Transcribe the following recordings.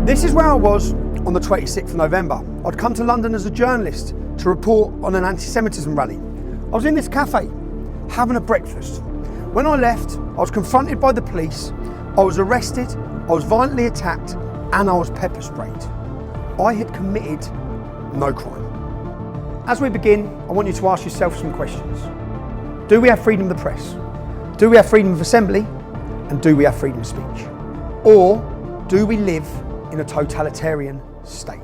This is where I was on the 26th of November. I'd come to London as a journalist to report on an anti-Semitism rally. I was in this cafe, having a breakfast. When I left, I was confronted by the police, I was arrested, I was violently attacked, and I was pepper sprayed. I had committed no crime. As we begin, I want you to ask yourself some questions. Do we have freedom of the press? Do we have freedom of assembly? And do we have freedom of speech? Or do we live in a totalitarian state?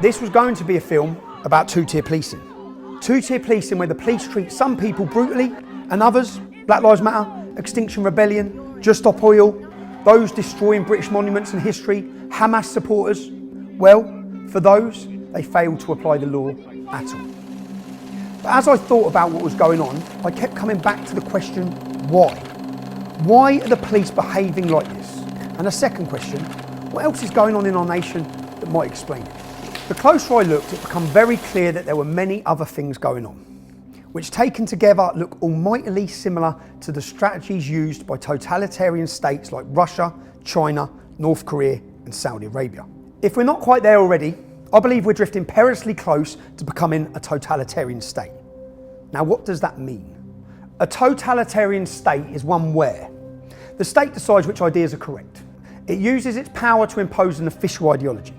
This was going to be a film about two-tier policing. Two-tier policing where the police treat some people brutally and others, Black Lives Matter, Extinction Rebellion, Just Stop Oil, those destroying British monuments and history, Hamas supporters, well, for those, they failed to apply the law at all. But as I thought about what was going on, I kept coming back to the question, why? Why are the police behaving like this? And a second question, what else is going on in our nation that might explain it? The closer I looked, it became very clear that there were many other things going on, which taken together look almightily similar to the strategies used by totalitarian states like Russia, China, North Korea and Saudi Arabia. If we're not quite there already, I believe we're drifting perilously close to becoming a totalitarian state. Now what does that mean? A totalitarian state is one where the state decides which ideas are correct. It uses its power to impose an official ideology.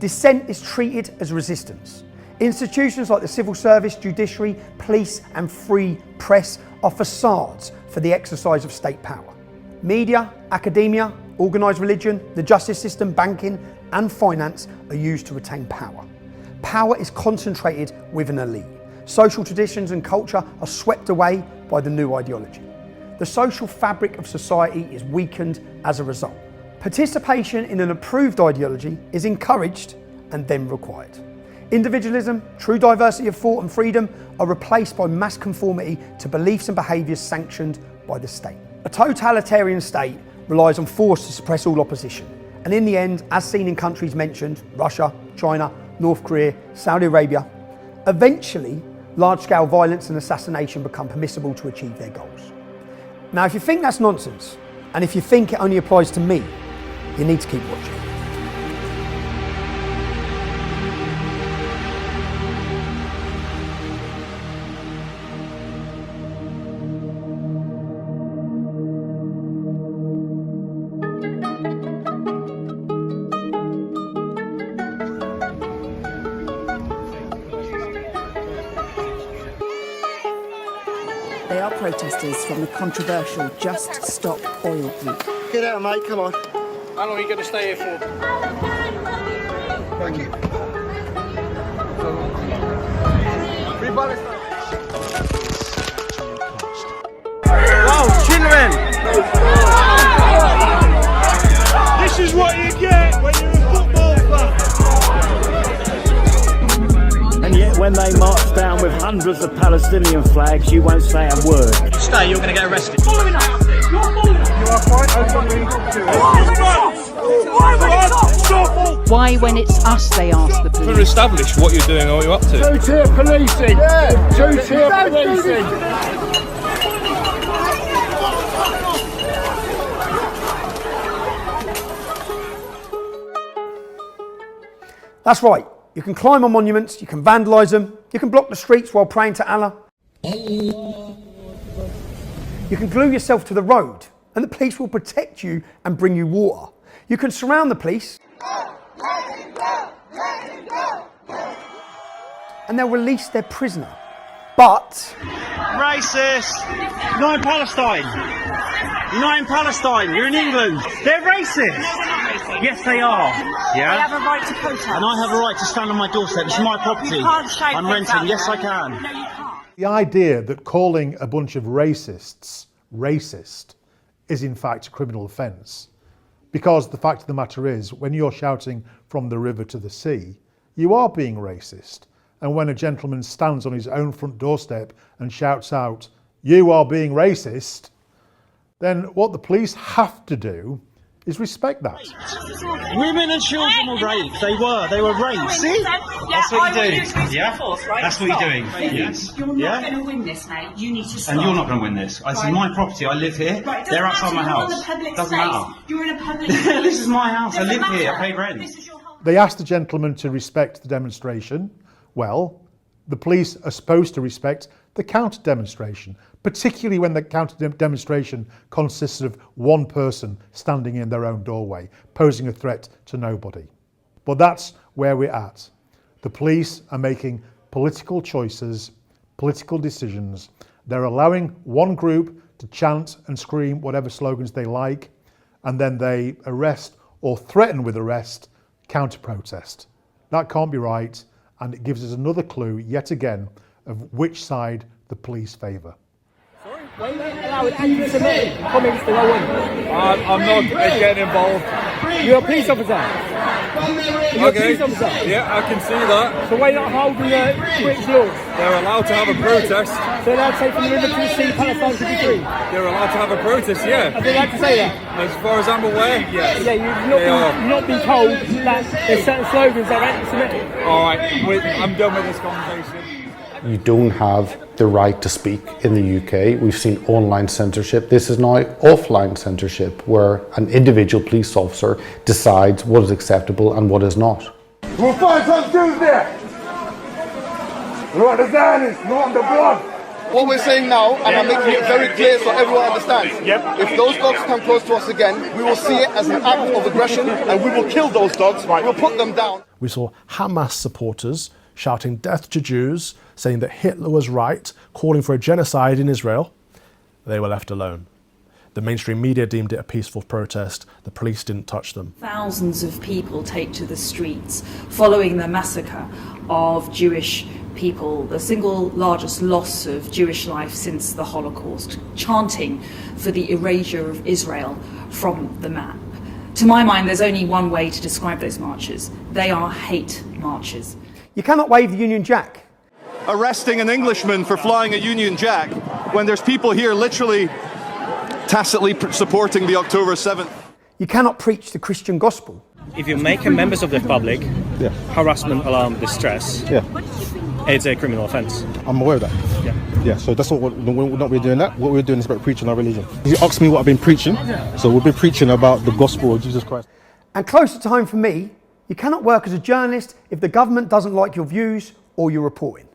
Dissent is treated as resistance. Institutions like the civil service, judiciary, police and free press are facades for the exercise of state power. Media, academia, organised religion, the justice system, banking and finance are used to retain power. Power is concentrated with an elite. Social traditions and culture are swept away by the new ideology. The social fabric of society is weakened as a result. Participation in an approved ideology is encouraged and then required. Individualism, true diversity of thought and freedom are replaced by mass conformity to beliefs and behaviours sanctioned by the state. A totalitarian state relies on force to suppress all opposition. And in the end, as seen in countries mentioned, Russia, China, North Korea, Saudi Arabia, eventually large-scale violence and assassination become permissible to achieve their goals. Now, if you think that's nonsense, and if you think it only applies to me, you need to keep watching. They are protesters from the controversial Just Stop Oil group. Get out, mate, come on. How long are you going to stay here for? Thank you. Wow, children! This is what you get when you're a football fan. And yet when they march down with hundreds of Palestinian flags, you won't say a word. If you stay, you're going to get arrested. Following us! You're following us! You are quite openly Why, when it's us, they ask the To police? establish what you're doing or what you're up to. Two-tier policing! Yeah. Two-tier policing! That's right, you can climb on monuments, you can vandalise them, you can block the streets while praying to Allah. You can glue yourself to the road and the police will protect you and bring you water. You can surround the police and they'll release their prisoner. But... Racist! Not in Palestine! You're not in Palestine, you're in England. They're racist. Yes, they are. Yeah. They have a right to protest. And I have a right to stand on my doorstep. It's my property. You can't shout I'm things renting. out Yes, there. I can. No, you can't. The idea that calling a bunch of racists racist is in fact a criminal offence. Because the fact of the matter is, when you're shouting from the river to the sea, you are being racist. And when a gentleman stands on his own front doorstep and shouts out, "You are being racist," then what the police have to do is respect that. Women and children were raped. They were raped. See? That's what you're doing. Yeah? That's what you're doing. Yes. You're not going to win this, mate. You need to stop. And you're not going to win this. This is my property. I live here. Right, They're outside my house. Doesn't matter. You're in a public space. This is my house. I live here. I pay This rent. is your home. They asked the gentleman to respect the demonstration. Well, the police are supposed to respect the counter-demonstration, particularly when the counter-demonstration consists of one person standing in their own doorway, posing a threat to nobody. But that's where we're at. The police are making political choices, political decisions. They're allowing one group to chant and scream whatever slogans they like, and then they arrest or threaten with arrest counter-protest. That can't be right, and it gives us another clue, yet again, of which side the police favour. I'm not getting involved. You're a police officer. You're a police officer. Yeah, I can see that. So why not holding the British laws? They're allowed to have a protest. So they're allowed to say from the river to the sea, Palestine should be free. They're allowed to have a protest, yeah. Are they allowed to say that? As far as I'm aware, yes. Yeah, you've not been told that there's certain slogans that are anti-Semitic. All right, I'm done with this conversation. You don't have the right to speak in the UK. We've seen online censorship. This is now offline censorship, where an individual police officer decides what is acceptable and what is not. We'll find some Jews there. You want the Zionists, you want the blood. What we're saying now, and I'm making it very clear so everyone understands, if those dogs come close to us again, we will see it as an act of aggression and we will kill those dogs, we'll put them down. We saw Hamas supporters shouting death to Jews, saying that Hitler was right, calling for a genocide in Israel. They were left alone. The mainstream media deemed it a peaceful protest. The police didn't touch them. Thousands of people take to the streets following the massacre of Jewish people, the single largest loss of Jewish life since the Holocaust, chanting for the erasure of Israel from the map. To my mind, there's only one way to describe those marches. They are hate marches. You cannot wave the Union Jack. Arresting an Englishman for flying a Union Jack when there's people here literally tacitly supporting the October 7th. You cannot preach the Christian gospel. If you make members of the public harassment, alarm, distress, it's a criminal offence. I'm aware of that. Yeah, so that's what we're not really doing that. What we're doing is about preaching our religion. You asked me what I've been preaching, so we've been preaching about the gospel of Jesus Christ. And closer to home for me, you cannot work as a journalist if the government doesn't like your views or your reporting.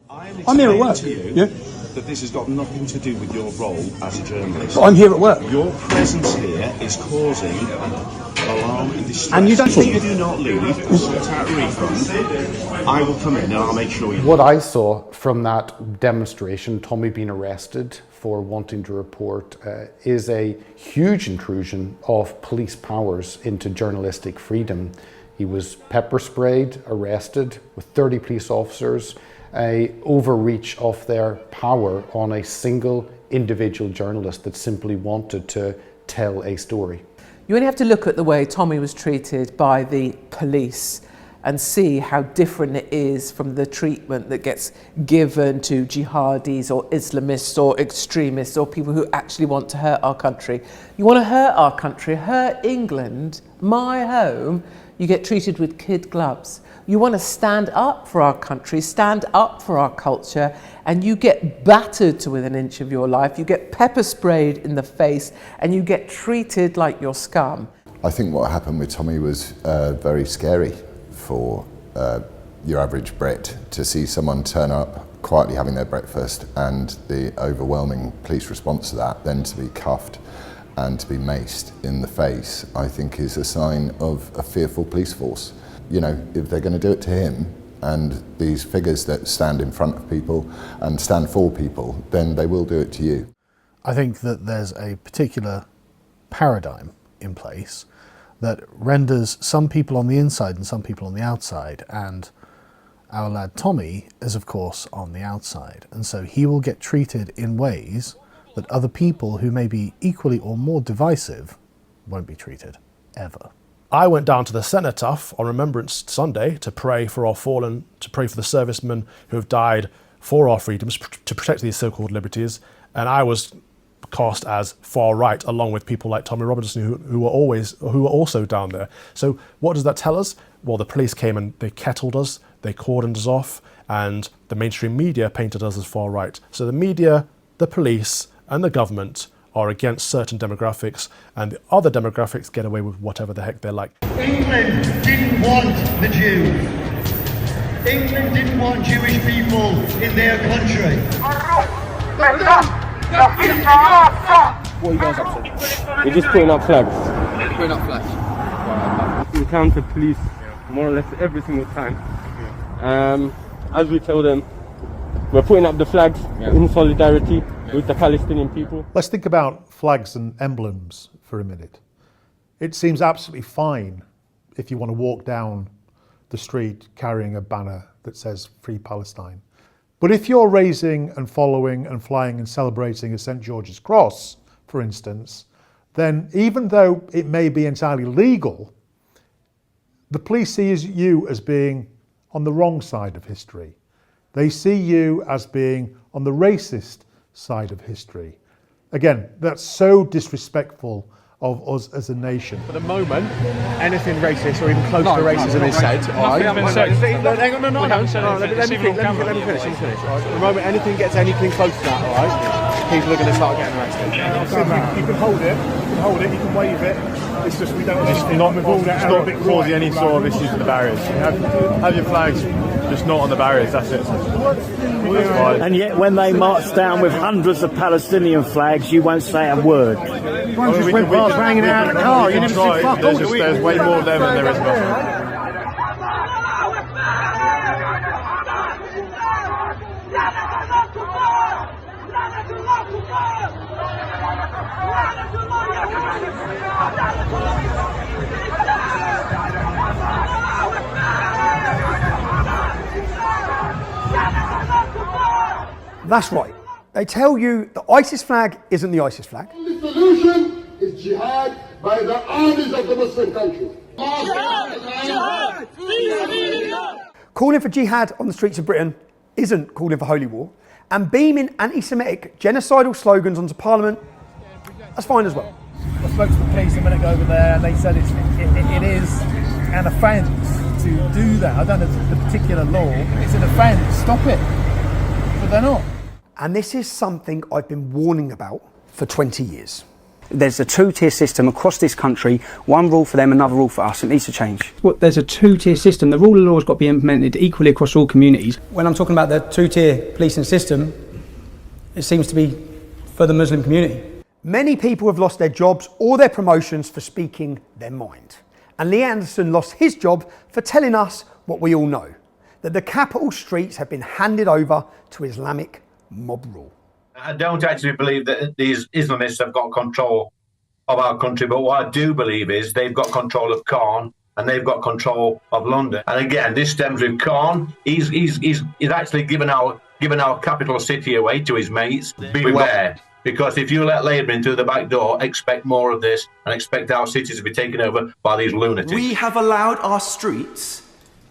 I'm here at work. To you that this has got nothing to do with your role as a journalist. But I'm here at work. Your presence here is causing alarm and distress. And you don't if you do not leave and sort out a refund, I will come in and I'll make sure you... What I saw from that demonstration, Tommy being arrested for wanting to report, is a huge intrusion of police powers into journalistic freedom. He was pepper sprayed, arrested with 30 police officers, a overreach of their power on a single individual journalist that simply wanted to tell a story. You only have to look at the way Tommy was treated by the police and see how different it is from the treatment that gets given to jihadis or Islamists or extremists or people who actually want to hurt our country. You want to hurt our country, hurt England, my home, you get treated with kid gloves. You want to stand up for our country, stand up for our culture, and you get battered to within an inch of your life, you get pepper sprayed in the face, and you get treated like you're scum. I think what happened with Tommy was very scary for your average Brit, to see someone turn up quietly having their breakfast and the overwhelming police response to that, then to be cuffed and to be maced in the face, I think is a sign of a fearful police force. You know, if they're going to do it to him and these figures that stand in front of people and stand for people, then they will do it to you. I think that there's a particular paradigm in place that renders some people on the inside and some people on the outside, and our lad Tommy is of course on the outside, and so he will get treated in ways that other people who may be equally or more divisive won't be treated, ever. I went down to the Cenotaph on Remembrance Sunday to pray for our fallen, to pray for the servicemen who have died for our freedoms, to protect these so-called liberties, and I was cast as far right, along with people like Tommy Robinson, who were also down there. So what does that tell us? Well, the police came and they kettled us, they cordoned us off, and the mainstream media painted us as far right. So the media, the police, and the government are against certain demographics, and the other demographics get away with whatever the heck they're like. England didn't want the Jews. England didn't want Jewish people in their country. What are you guys up to? We're just putting up flags. Putting up flags. We encounter police more or less every single time. As we tell them, we're putting up the flags in solidarity with the Palestinian people. Let's think about flags and emblems for a minute. It seems absolutely fine if you want to walk down the street carrying a banner that says Free Palestine. But if you're raising and following and flying and celebrating a St. George's Cross, for instance, then even though it may be entirely legal, the police see you as being on the wrong side of history. They see you as being on the racist side of history. Again, that's so disrespectful of us as a nation. For the moment, anything racist or even close to racism is said. Let me finish. At the moment, anything gets anything close to that, all right, people are going to start getting arrested. You can hold it, you can wave it. It's just we don't want not causing any sort of issues with the barriers. Have your flags just not on the barriers, that's it. And yet when they march down with hundreds of Palestinian flags, you won't say a word. One just went past banging out of the car. You never see fuck all. There's way more of them than there is of us. That's right. They tell you the ISIS flag isn't the ISIS flag. The solution is jihad by the armies of the Muslim countries. Calling for jihad on the streets of Britain isn't calling for holy war, and beaming anti-Semitic genocidal slogans onto Parliament, that's fine as well. I spoke to the police a minute ago over there, and they said it is an offence to do that. I don't know the particular law. It's an offence. Stop it. But they're not. And this is something I've been warning about for 20 years. There's a two-tier system across this country, one rule for them, another rule for us. It needs to change. Well, there's a two-tier system. The rule of law has got to be implemented equally across all communities. When I'm talking about the two-tier policing system, it seems to be for the Muslim community. Many people have lost their jobs or their promotions for speaking their mind. And Lee Anderson lost his job for telling us what we all know, that the capital streets have been handed over to Islamic mob rule. I don't actually believe that these Islamists have got control of our country, but what I do believe is they've got control of Khan and they've got control of London. And again, this stems with Khan. He's actually given our capital city away to his mates. Beware. Because if you let Labour in through the back door, expect more of this and expect our cities to be taken over by these lunatics. We have allowed our streets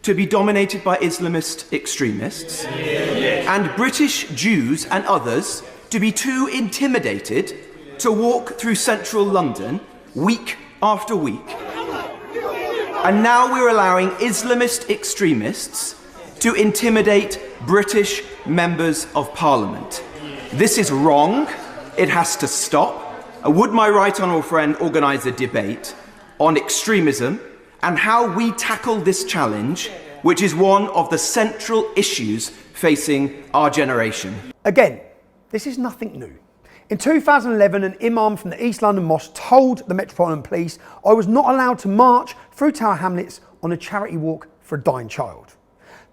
to be dominated by Islamist extremists and British Jews and others to be too intimidated to walk through central London week after week. And now we're allowing Islamist extremists to intimidate British members of Parliament. This is wrong. It has to stop. Would my right honourable friend organise a debate on extremism and how we tackle this challenge, which is one of the central issues facing our generation? Again, this is nothing new. In 2011, an imam from the East London Mosque told the Metropolitan Police I was not allowed to march through Tower Hamlets on a charity walk for a dying child.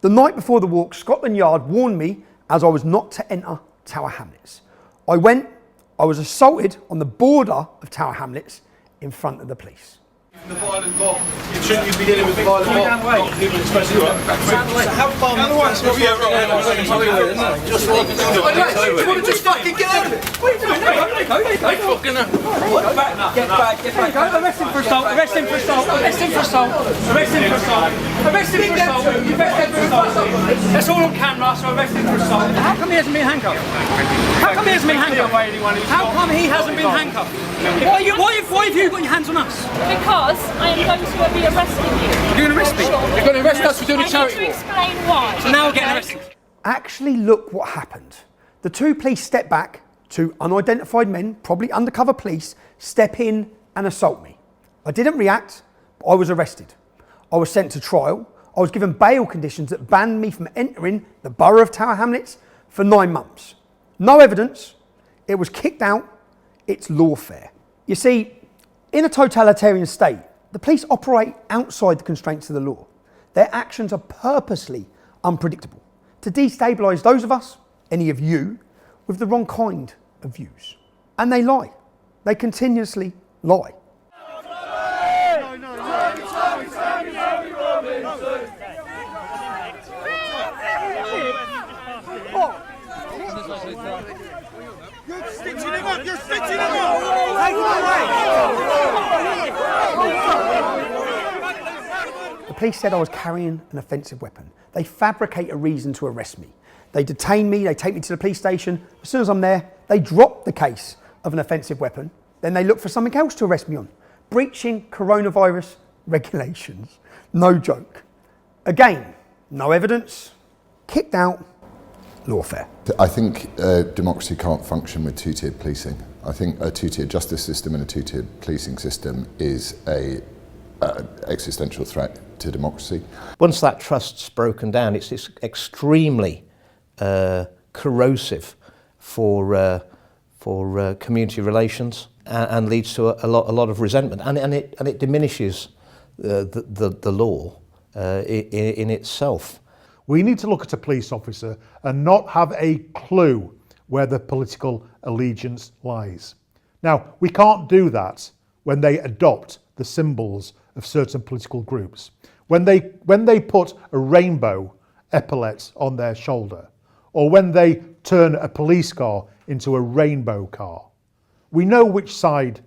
The night before the walk, Scotland Yard warned me as I was not to enter Tower Hamlets. I went, I was assaulted on the border of Tower Hamlets in front of the police. The violent mob. Shouldn't you be dealing with the violent mob? Not people expressing your how far the white's not yet right. Just like you want to just fucking get out of it. What are you doing? Get back. Arrest him for assault. Arrest him for assault. Arrest him for assault. Arrest him for assault. Arrest him for assault. Arrest him for assault. That's all on camera, so arrest him for assault. How come he hasn't been handcuffed? How come he hasn't been handcuffed? How come he hasn't been handcuffed? Why have you got your hands on us? Because I am going to be arresting you. You're going to arrest me? You're going to arrest us for doing a charity walk? I need to explain why. So now we're getting arrested. Actually, look what happened. The two police stepped back, two unidentified men, probably undercover police, step in and assault me. I didn't react, but I was arrested. I was sent to trial. I was given bail conditions that banned me from entering the borough of Tower Hamlets for 9 months. No evidence. It was kicked out. It's lawfare. You see, in a totalitarian state, the police operate outside the constraints of the law. Their actions are purposely unpredictable to destabilise those of us, any of you, with the wrong kind of views. And they lie. They continuously lie. You're stitching him up! You're stitching him up! Take him away! The police said I was carrying an offensive weapon. They fabricate a reason to arrest me. They detain me, they take me to the police station. As soon as I'm there, they drop the case of an offensive weapon. Then they look for something else to arrest me on. Breaching coronavirus regulations. No joke. Again, no evidence, kicked out, lawfare. I think democracy can't function with two-tiered policing. I think a two-tiered justice system and a two-tiered policing system is a existential threat to democracy. Once that trust's broken down, it's extremely corrosive for community relations and leads to a lot of resentment, and it diminishes the law in itself. We need to look at a police officer and not have a clue where the political allegiance lies. Now, we can't do that when they adopt the symbols of certain political groups. When they put a rainbow epaulet on their shoulder, or when they turn a police car into a rainbow car. We know which side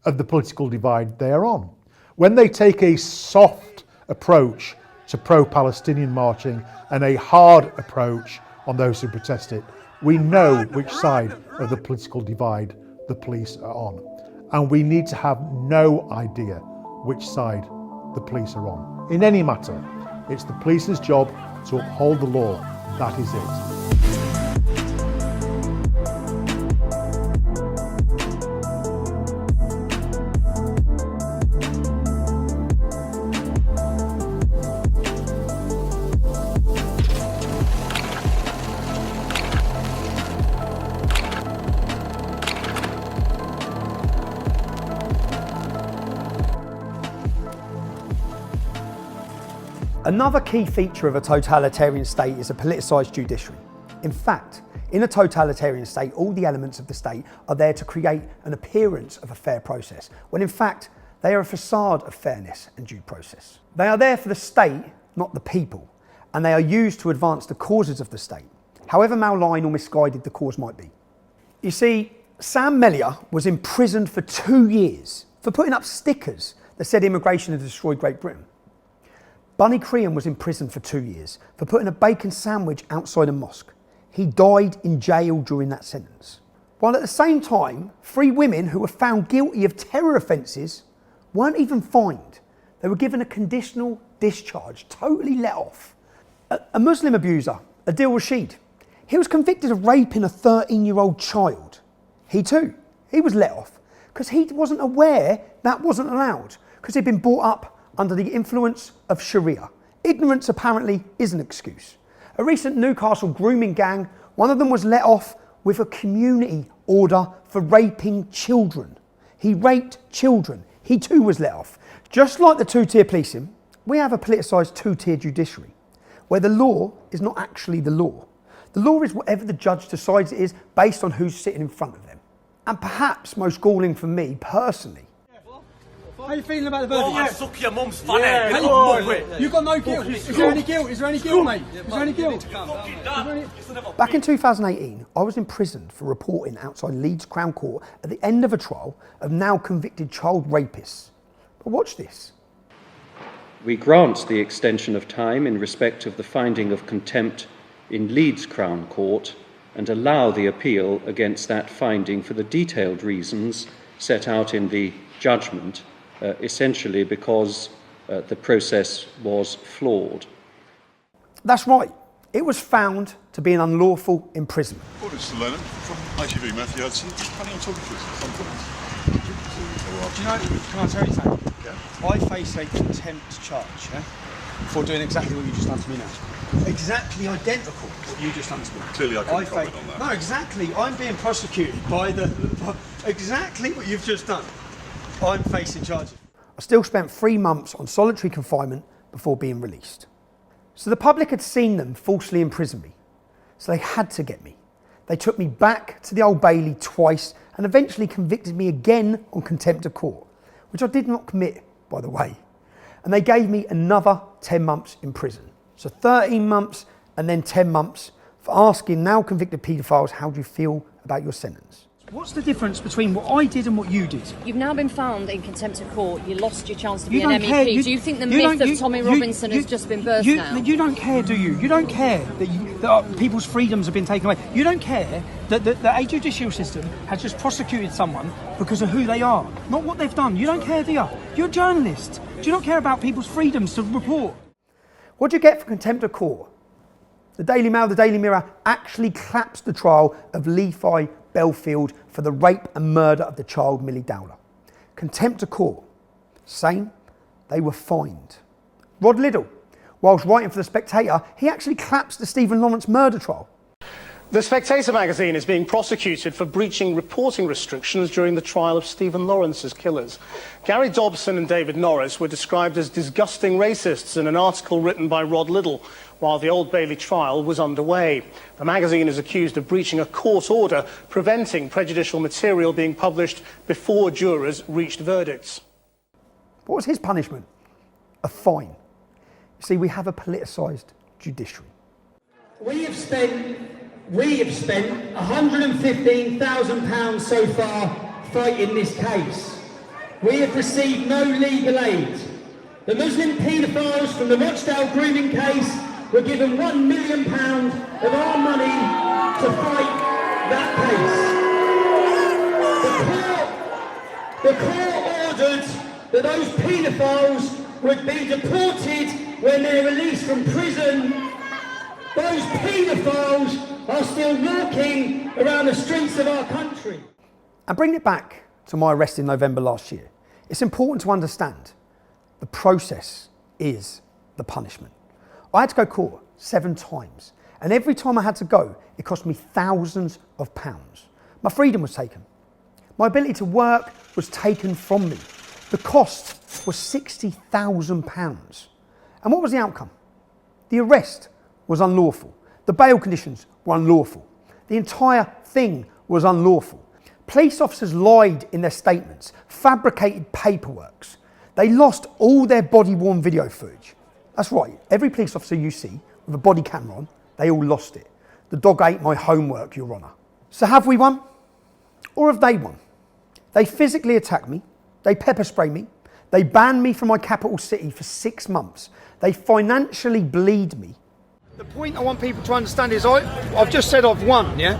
of the political divide they are on. When they take a soft approach to pro-Palestinian marching and a hard approach on those who protest it, we know which side of the political divide the police are on. And we need to have no idea which side the police are on. In any matter, it's the police's job to uphold the law. That is it. Another key feature of a totalitarian state is a politicised judiciary. In fact, in a totalitarian state, all the elements of the state are there to create an appearance of a fair process, when in fact, they are a facade of fairness and due process. They are there for the state, not the people, and they are used to advance the causes of the state, however malign or misguided the cause might be. You see, Sam Mellier was imprisoned for 2 years for putting up stickers that said immigration had destroyed Great Britain. Bunny Crean was in prison for 2 years for putting a bacon sandwich outside a mosque. He died in jail during that sentence. While at the same time, 3 women who were found guilty of terror offences weren't even fined. They were given a conditional discharge, totally let off. A Muslim abuser, Adil Rashid, he was convicted of raping a 13-year-old child. He too, he was let off because he wasn't aware that wasn't allowed because he'd been brought up under the influence of Sharia. Ignorance apparently is an excuse. A recent Newcastle grooming gang, one of them was let off with a community order for raping children. He raped children. He too was let off. Just like the two-tier policing, we have a politicised two-tier judiciary, where the law is not actually the law. The law is whatever the judge decides it is based on who's sitting in front of them. And perhaps most galling for me personally, How are you feeling about the verdict? Oh, suck your mum's fanny. You've got no guilt. Is there any guilt? Is there any guilt, mate? Is there any guilt? back in 2018, I was imprisoned for reporting outside Leeds Crown Court at the end of a trial of now convicted child rapists. But watch this. We grant the extension of time in respect of the finding of contempt in Leeds Crown Court and allow the appeal against that finding for the detailed reasons set out in the judgment, essentially because the process was flawed. That's right. It was found to be an unlawful imprisonment. Morning, Mr. Lennon from ITV, Matthew Hudson. Planning on talking to us at some point. Do you know, can I tell you something? Yeah. I face a contempt charge, yeah, for doing exactly what you just done to me now. Exactly identical what you just done to me. Clearly I couldn't comment on that. No, exactly. I'm being prosecuted by exactly what you've just done. I'm facing charges. I still spent 3 months on solitary confinement before being released. So the public had seen them falsely imprison me. So they had to get me. They took me back to the Old Bailey twice and eventually convicted me again on contempt of court, which I did not commit, by the way. And they gave me another 10 months in prison. So 13 months and then 10 months for asking now convicted paedophiles, how do you feel about your sentence? What's the difference between what I did and what you did? You've now been found in contempt of court. You lost your chance to be You an don't MEP. care. Do you think the myth of Tommy Robinson has just been burst now? You don't care, do you? You don't care that people's freedoms have been taken away. You don't care that a judicial system has just prosecuted someone because of who they are, not what they've done. You don't care, do you? You're a journalist. Do you not care about people's freedoms to report? What do you get for contempt of court? The Daily Mail, the Daily Mirror actually collapsed the trial of Lawfare Belfield for the rape and murder of the child Millie Dowler. Contempt of court. Same, they were fined. Rod Liddell, whilst writing for The Spectator, he actually collapsed the Stephen Lawrence murder trial. The Spectator magazine is being prosecuted for breaching reporting restrictions during the trial of Stephen Lawrence's killers. Gary Dobson and David Norris were described as disgusting racists in an article written by Rod Liddell while the Old Bailey trial was underway. The magazine is accused of breaching a court order preventing prejudicial material being published before jurors reached verdicts. What was his punishment? A fine. You see, we have a politicised judiciary. We have spent £115,000 so far fighting this case. We have received no legal aid. The Muslim paedophiles from the Rochdale grooming case were given £1 million of our money to fight that case. The court ordered that those paedophiles would be deported when they're released from prison. Those paedophiles are still walking around the streets of our country. And bring it back to my arrest in November last year. It's important to understand the process is the punishment. I had to go to court 7 times, and every time I had to go, it cost me thousands of pounds. My freedom was taken. My ability to work was taken from me. The cost was £60,000. And what was the outcome? The arrest was unlawful. The bail conditions were unlawful. The entire thing was unlawful. Police officers lied in their statements, fabricated paperwork. They lost all their body-worn video footage. That's right, every police officer you see with a body camera on, they all lost it. The dog ate my homework, Your Honour. So have we won? Or have they won? They physically attacked me, they pepper sprayed me, they banned me from my capital city for 6 months, they financially bleed me. The point I want people to understand is I've just said I've won, yeah?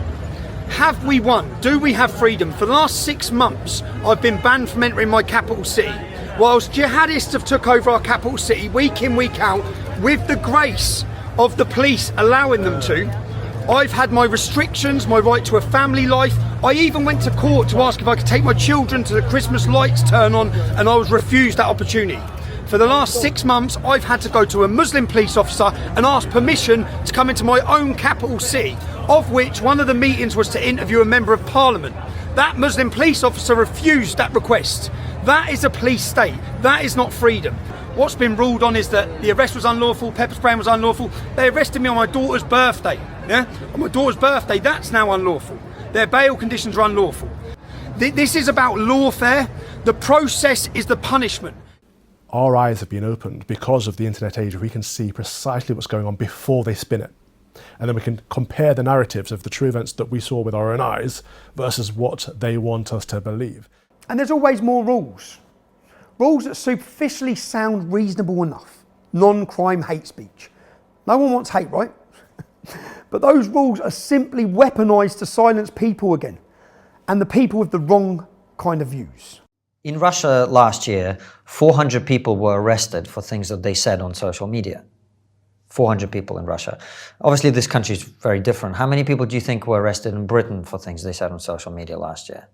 Have we won? Do we have freedom? For the last 6 months, I've been banned from entering my capital city. Whilst jihadists have took over our capital city week in, week out, with the grace of the police allowing them to, I've had my restrictions, my right to a family life. I even went to court to ask if I could take my children to the Christmas lights turn on, and I was refused that opportunity. For the last 6 months, I've had to go to a Muslim police officer and ask permission to come into my own capital city, of which one of the meetings was to interview a member of parliament. That Muslim police officer refused that request. That is a police state. That is not freedom. What's been ruled on is that the arrest was unlawful, pepper spraying was unlawful. They arrested me on my daughter's birthday. Yeah? On my daughter's birthday, that's now unlawful. Their bail conditions are unlawful. This is about lawfare. The process is the punishment. Our eyes have been opened because of the internet age. We can see precisely what's going on before they spin it. And then we can compare the narratives of the true events that we saw with our own eyes versus what they want us to believe. And there's always more rules. Rules that superficially sound reasonable enough. Non-crime hate speech. No one wants hate, right? But those rules are simply weaponised to silence people again. And the people with the wrong kind of views. In Russia last year, 400 people were arrested for things that they said on social media. 400 people in Russia. Obviously, this country is very different. How many people do you think were arrested in Britain for things they said on social media last year?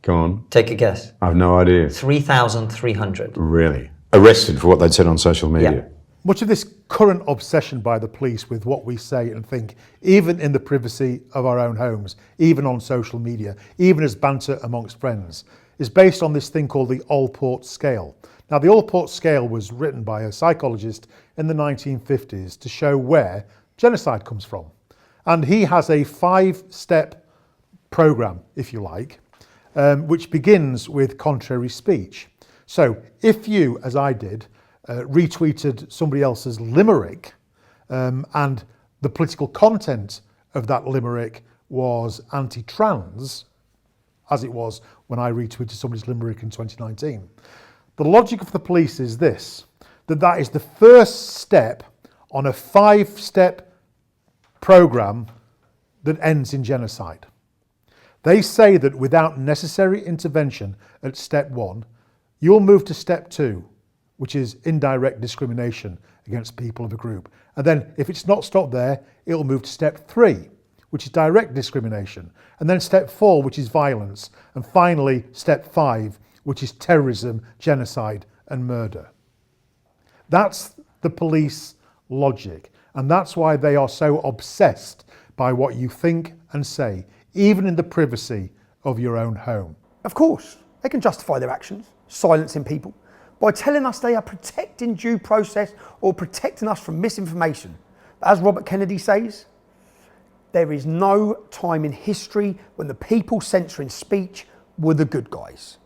Go on. Take a guess. I've no idea. 3,300. Really? Arrested for what they'd said on social media? Yeah. Much of this current obsession by the police with what we say and think, even in the privacy of our own homes, even on social media, even as banter amongst friends, is based on this thing called the Allport scale. Now, the Allport scale was written by a psychologist in the 1950s to show where genocide comes from. And he has a 5-step program, if you like, which begins with contrary speech. So if you, as I did, retweeted somebody else's limerick and the political content of that limerick was anti-trans, as it was when I retweeted somebody's limerick in 2019, the logic of the police is this, that is the first step on a 5-step program that ends in genocide. They say that without necessary intervention at step 1, you'll move to step 2, which is indirect discrimination against people of a group. And then if it's not stopped there, it'll move to step 3, which is direct discrimination. And then step 4, which is violence. And finally, step 5, which is terrorism, genocide, and murder. That's the police logic. And that's why they are so obsessed by what you think and say, even in the privacy of your own home. Of course, they can justify their actions, silencing people, by telling us they are protecting due process or protecting us from misinformation. But as Robert Kennedy says, there is no time in history when the people censoring speech were the good guys.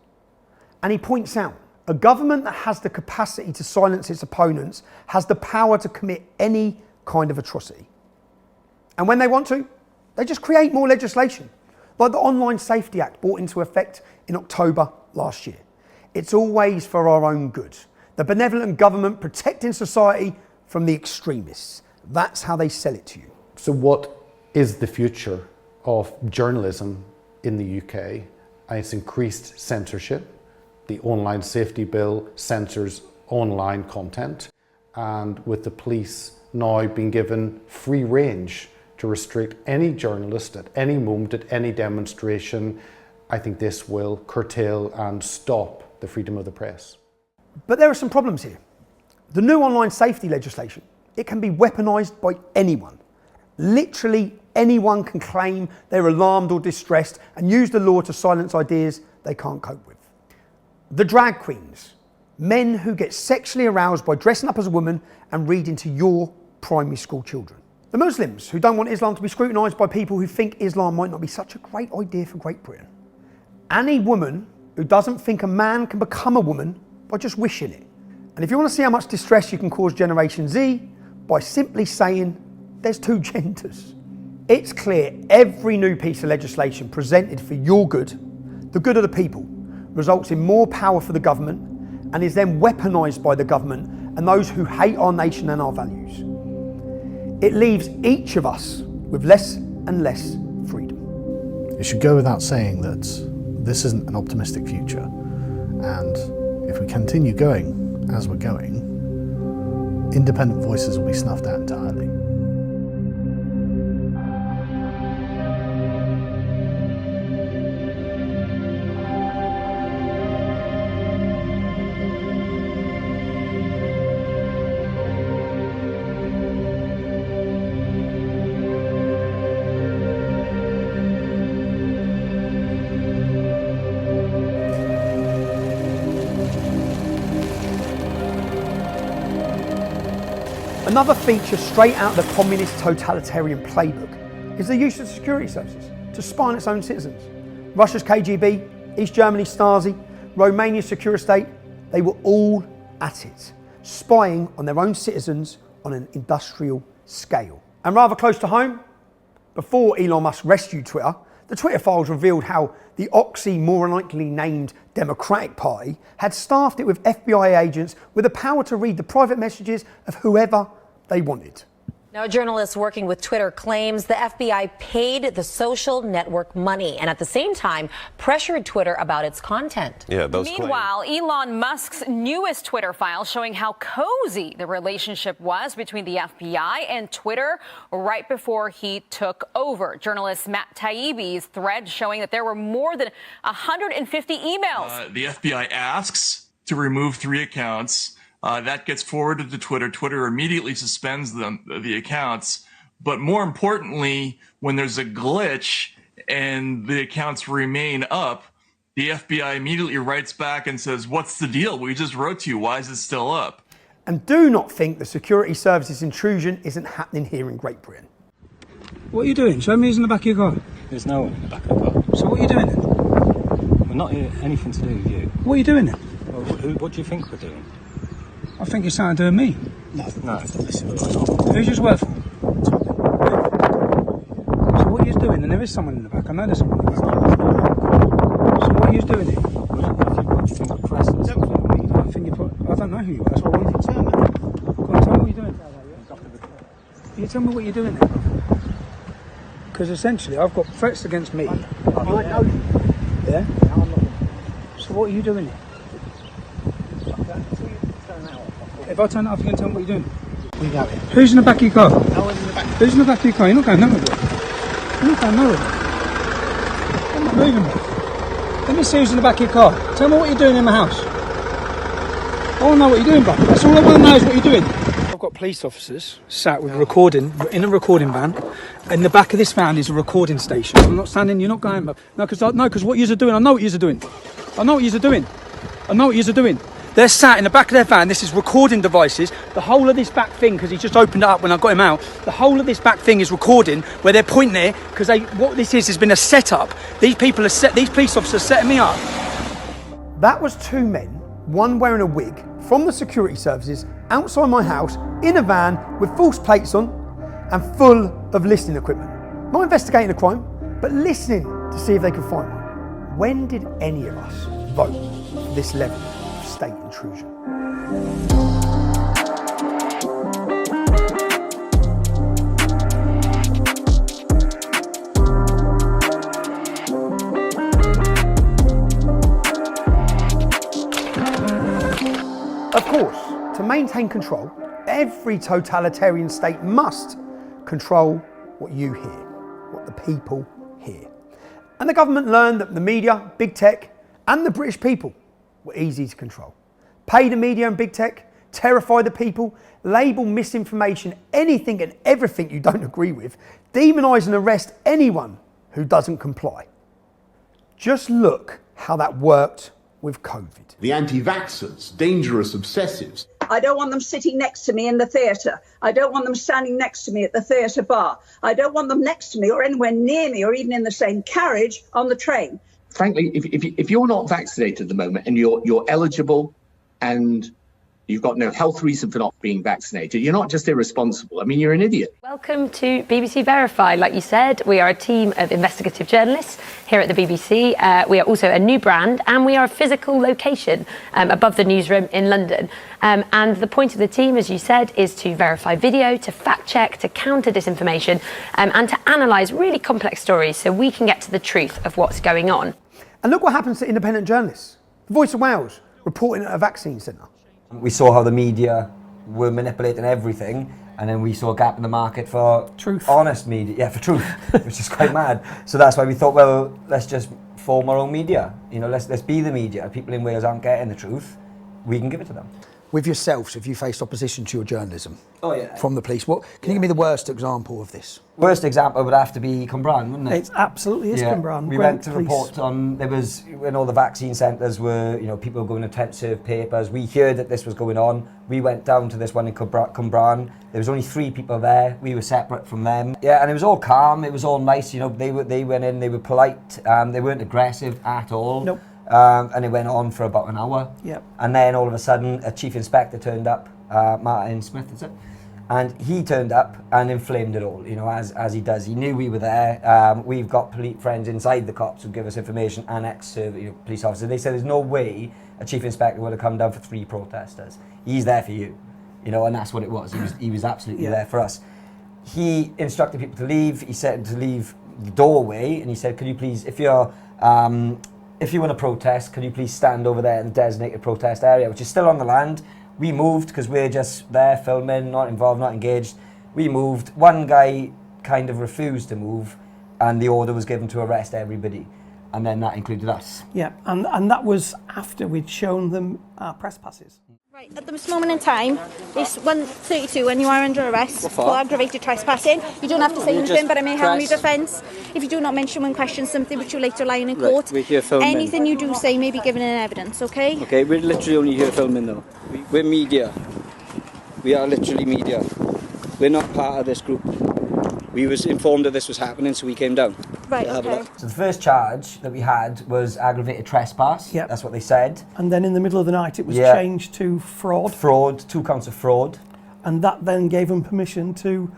And he points out, a government that has the capacity to silence its opponents has the power to commit any kind of atrocity. And when they want to, they just create more legislation, like the Online Safety Act brought into effect in October last year. It's always for our own good. The benevolent government protecting society from the extremists. That's how they sell it to you. So what is the future of journalism in the UK? It's increased censorship. The Online Safety Bill censors online content. And with the police now being given free range to restrict any journalist at any moment, at any demonstration, I think this will curtail and stop the freedom of the press. But there are some problems here. The new online safety legislation, it can be weaponised by anyone. Literally anyone can claim they're alarmed or distressed and use the law to silence ideas they can't cope with. The drag queens, men who get sexually aroused by dressing up as a woman and reading to your primary school children. The Muslims who don't want Islam to be scrutinised by people who think Islam might not be such a great idea for Great Britain. Any woman who doesn't think a man can become a woman by just wishing it. And if you want to see how much distress you can cause Generation Z, by simply saying there's 2 genders. It's clear every new piece of legislation presented for your good, the good of the people, results in more power for the government and is then weaponised by the government and those who hate our nation and our values. It leaves each of us with less and less freedom. It should go without saying that this isn't an optimistic future, and if we continue going as we're going, independent voices will be snuffed out entirely. Another feature straight out of the communist totalitarian playbook is the use of security services to spy on its own citizens. Russia's KGB, East Germany's Stasi, Romania's Securitate, they were all at it, spying on their own citizens on an industrial scale. And rather close to home, before Elon Musk rescued Twitter, the Twitter files revealed how the oxymoronically named Democratic Party had staffed it with FBI agents with the power to read the private messages of whoever they wanted. Now, a journalist working with Twitter claims the FBI paid the social network money and at the same time pressured Twitter about its content. Meanwhile, Elon Musk's newest Twitter file showing how cozy the relationship was between the FBI and Twitter right before he took over. Journalist Matt Taibbi's thread showing that there were more than 150 emails. The FBI asks to remove 3 accounts. That gets forwarded to Twitter. Twitter immediately suspends the accounts. But more importantly, when there's a glitch and the accounts remain up, the FBI immediately writes back and says, "What's the deal? We just wrote to you. Why is it still up?" And do not think the security services intrusion isn't happening here in Great Britain. What are you doing? Show me who's in the back of your car. There's no one in the back of the car. So what are you doing then? We're not here anything to do with you. What are you doing then? Well, what do you think we're doing? I think you're starting doing me. No. Who's yours work for? So what are you doing? And there is someone in the back. I know there's someone in the back. So what are you doing here? I don't know who you are. That's what I want you to tell me. Go on, tell me what you're doing. You tell me what you're doing then. Because essentially I've got threats against me. I know you. Yeah? So what are you doing here? If I turn it off, you can tell me what you're doing. We go in. Who's in the back of your car? No one's in the back. Who's in the back of your car? You're not going nowhere. You're not going nowhere. I'm not moving. Let me see who's in the back of your car. Tell me what you're doing in my house. I want to know what you're doing, bro. That's all I want to know is what you're doing. I've got police officers sat with recording in a recording van. In the back of this van is a recording station. I'm not standing. You're not going. No, because what you're doing. I know what you're doing. I know what you're doing. I know what you're doing. They're sat in the back of their van. This is recording devices. The whole of this back thing, because he just opened it up when I got him out. The whole of this back thing is recording where they're pointing there because what this is has been a setup. These police officers setting me up. That was 2 men, one wearing a wig, from the security services outside my house in a van with false plates on and full of listening equipment. Not investigating a crime, but listening to see if they could find one. When did any of us vote for this level of state intrusion? Of course, to maintain control, every totalitarian state must control what you hear, what the people hear. And the government learned that the media, big tech, and the British people were easy to control. Pay the media and big tech, terrify the people, label misinformation anything and everything you don't agree with, demonise and arrest anyone who doesn't comply. Just look how that worked with COVID. The anti-vaxxers, dangerous obsessives. I don't want them sitting next to me in the theatre. I don't want them standing next to me at the theatre bar. I don't want them next to me or anywhere near me or even in the same carriage on the train. Frankly, if you're not vaccinated at the moment and you're eligible and you've got no health reason for not being vaccinated, you're not just irresponsible. I mean, you're an idiot. Welcome to BBC Verify. Like you said, we are a team of investigative journalists here at the BBC. We are also a new brand and we are a physical location above the newsroom in London. And the point of the team, as you said, is to verify video, to fact check, to counter disinformation and to analyse really complex stories so we can get to the truth of what's going on. And look what happens to independent journalists. The Voice of Wales reporting at a vaccine centre. We saw how the media were manipulating everything, and then we saw a gap in the market for truth, honest media. Yeah, for truth, which is quite mad. So that's why we thought, well, let's just form our own media. You know, let's be the media. People in Wales aren't getting the truth. We can give it to them. with yourselves, if you faced opposition to your journalism from the police, can you give me the worst example of this? Worst example would have to be Cwmbran, wouldn't it? It absolutely is Cwmbran. We went to report on, there was, when all the vaccine centres were, people were going to attempt to serve papers, we heard that this was going on. We went down to this one in Cwmbran. There was only 3 people there. We were separate from them. Yeah, and it was all calm. It was all nice. They went in, they were polite. They weren't aggressive at all. Nope. And it went on for about an hour. Yep. And then all of a sudden, a chief inspector turned up, Martin Smith, is it? And he turned up and inflamed it all, as he does. He knew we were there. We've got friends inside the cops who give us information and ex-police officers. They said there's no way a chief inspector would have come down for 3 protesters. He's there for you, and that's what it was. He was absolutely there for us. He instructed people to leave. He said to leave the doorway, and he said, "Could you please, if you want to protest, could you please stand over there in the designated protest area," which is still on the land. We moved because we're just there filming, not involved, not engaged. We moved. One guy kind of refused to move, and the order was given to arrest everybody. And then that included us. Yeah, and that was after we'd shown them our press passes. Right, at this moment in time, it's 1:32 and you are under arrest for aggravated trespassing. You don't have to say anything, but I may harm your defence if you do not mention when questioned something which you later lie in court. We're here filming. Anything you do say may be given in evidence, okay? Okay, we're literally only here filming though. We're media. We are literally media. We're not part of this group. We was informed that this was happening, so we came down. Right, okay. So the first charge that we had was aggravated trespass. Yep. That's what they said. And then in the middle of the night, it was changed to fraud. Fraud, 2 counts of fraud. And that then gave them permission to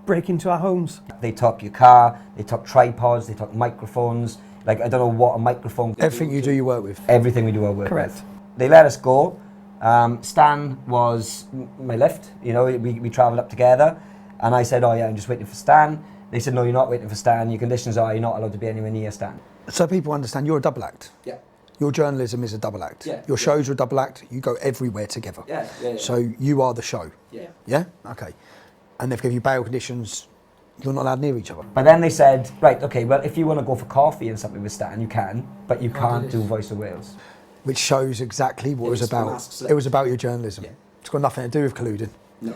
break into our homes. They took your car, they took tripods, they took microphones. I don't know what a microphone... Everything you do, you work with. Everything we do, I work Correct. with. They let us go. Stan was my lift. We travelled up together. And I said, I'm just waiting for Stan. They said, no, you're not waiting for Stan. Your conditions are you're not allowed to be anywhere near Stan. So people understand you're a double act. Yeah. Your journalism is a double act. Yeah. Your shows are a double act. You go everywhere together. Yeah. So you are the show. Yeah. Yeah? Okay. And they've given you bail conditions. You're not allowed near each other. But then they said, right, okay, well, if you want to go for coffee and something with Stan, you can, but you can't do Voice of Wales. Which shows exactly what it was about. It was about your journalism. Yeah. It's got nothing to do with colluding. No.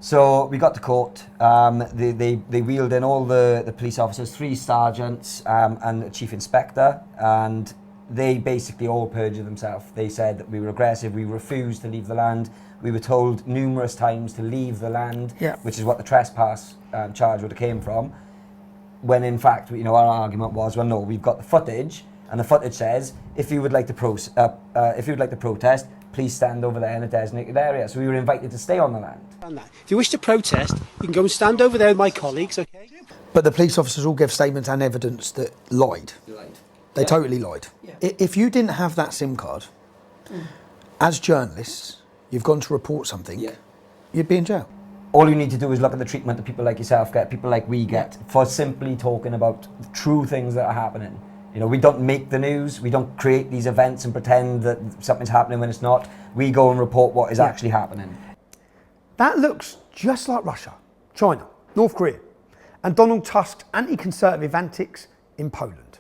So we got to court. They wheeled in all the police officers, 3 sergeants and a chief inspector, and they basically all perjured themselves. They said that we were aggressive, we refused to leave the land. We were told numerous times to leave the land, which is what the trespass charge would have came from. When in fact, our argument was, well, no, we've got the footage, and the footage says if you would like to protest, please stand over there in a designated area. So we were invited to stay on the land. If you wish to protest, you can go and stand over there with my colleagues, okay? But the police officers all gave statements and evidence that lied. They totally lied. Yeah. If you didn't have that SIM card, as journalists, you've gone to report something, you'd be in jail. All you need to do is look at the treatment that people like yourself get, people like we get, for simply talking about true things that are happening. We don't make the news, we don't create these events and pretend that something's happening when it's not. We go and report what is actually happening. That looks just like Russia, China, North Korea, and Donald Tusk's anti-conservative antics in Poland.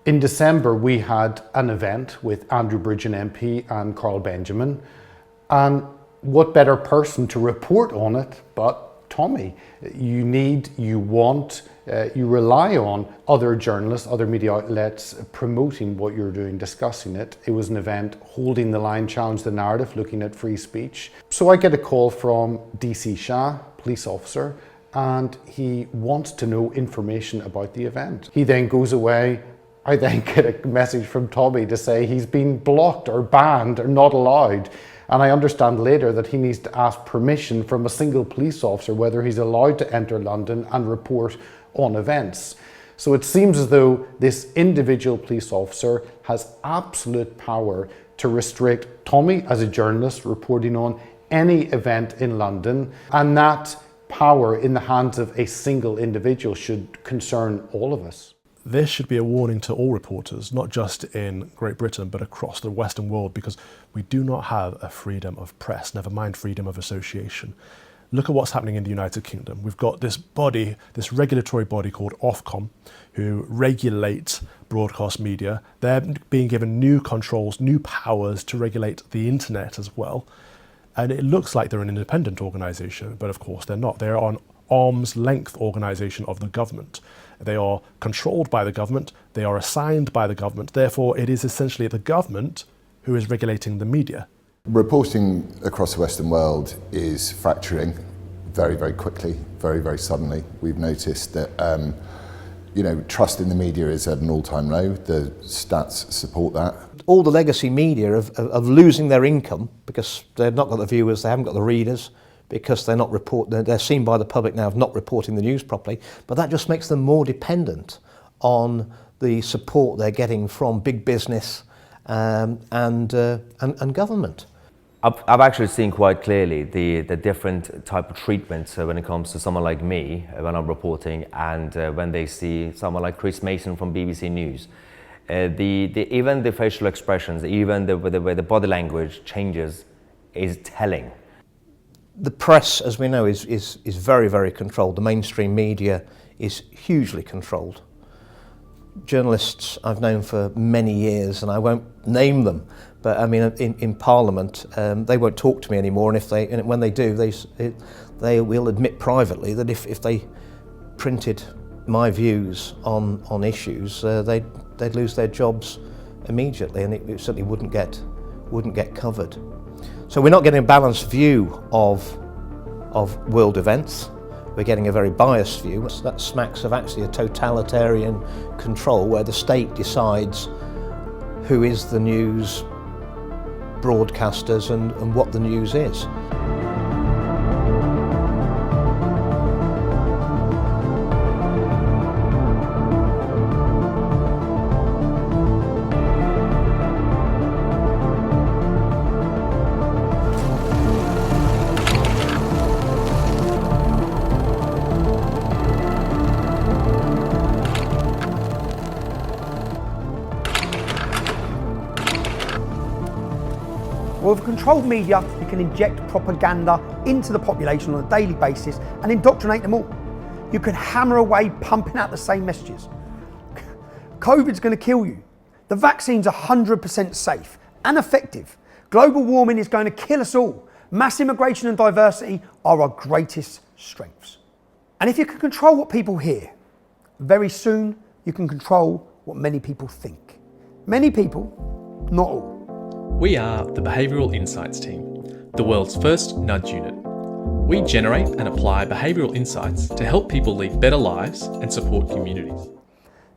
In December, we had an event with Andrew Bridgen MP and Carl Benjamin, and what better person to report on it but Tommy? You rely on other journalists, other media outlets promoting what you're doing, discussing it. It was an event holding the line, challenge the narrative, looking at free speech. So I get a call from DC Shah, police officer, and he wants to know information about the event. He then goes away. I then get a message from Tommy to say he's been blocked or banned or not allowed. And I understand later that he needs to ask permission from a single police officer whether he's allowed to enter London and report on events. So it seems as though this individual police officer has absolute power to restrict Tommy as a journalist reporting on any event in London, and that power in the hands of a single individual should concern all of us. This should be a warning to all reporters, not just in Great Britain, but across the Western world, because we do not have a freedom of press, never mind freedom of association. Look at what's happening in the United Kingdom. We've got this body, this regulatory body called Ofcom, who regulate broadcast media. They're being given new controls, new powers to regulate the internet as well. And it looks like they're an independent organisation, but of course they're not. They're an arm's length organisation of the government. They are controlled by the government, they are assigned by the government, therefore it is essentially the government who is regulating the media. Reporting across the Western world is fracturing very, very quickly, very, very suddenly. We've noticed that trust in the media is at an all-time low. The stats support that. All the legacy media of losing their income because they've not got the viewers, they haven't got the readers, because they're seen by the public now of not reporting the news properly, but that just makes them more dependent on the support they're getting from big business and government. I've actually seen quite clearly the different type of treatment when it comes to someone like me when I'm reporting and when they see someone like Chris Mason from BBC News. Even the facial expressions, even the way the body language changes is telling. The press, as we know, is very, very controlled. The mainstream media is hugely controlled. Journalists I've known for many years, and I won't name them, but I mean in Parliament they won't talk to me anymore, and when they do, they will admit privately that if they printed my views on issues, they'd lose their jobs immediately, and it certainly wouldn't get covered. So we're not getting a balanced view of world events. We're getting a very biased view. That smacks of actually a totalitarian control where the state decides who is the news broadcasters and what the news is. Well, with controlled media, you can inject propaganda into the population on a daily basis and indoctrinate them all. You can hammer away pumping out the same messages. COVID's going to kill you. The vaccine's 100% safe and effective. Global warming is going to kill us all. Mass immigration and diversity are our greatest strengths. And if you can control what people hear, very soon you can control what many people think. Many people, not all. We are the Behavioural Insights team, the world's first nudge unit. We generate and apply behavioural insights to help people lead better lives and support communities.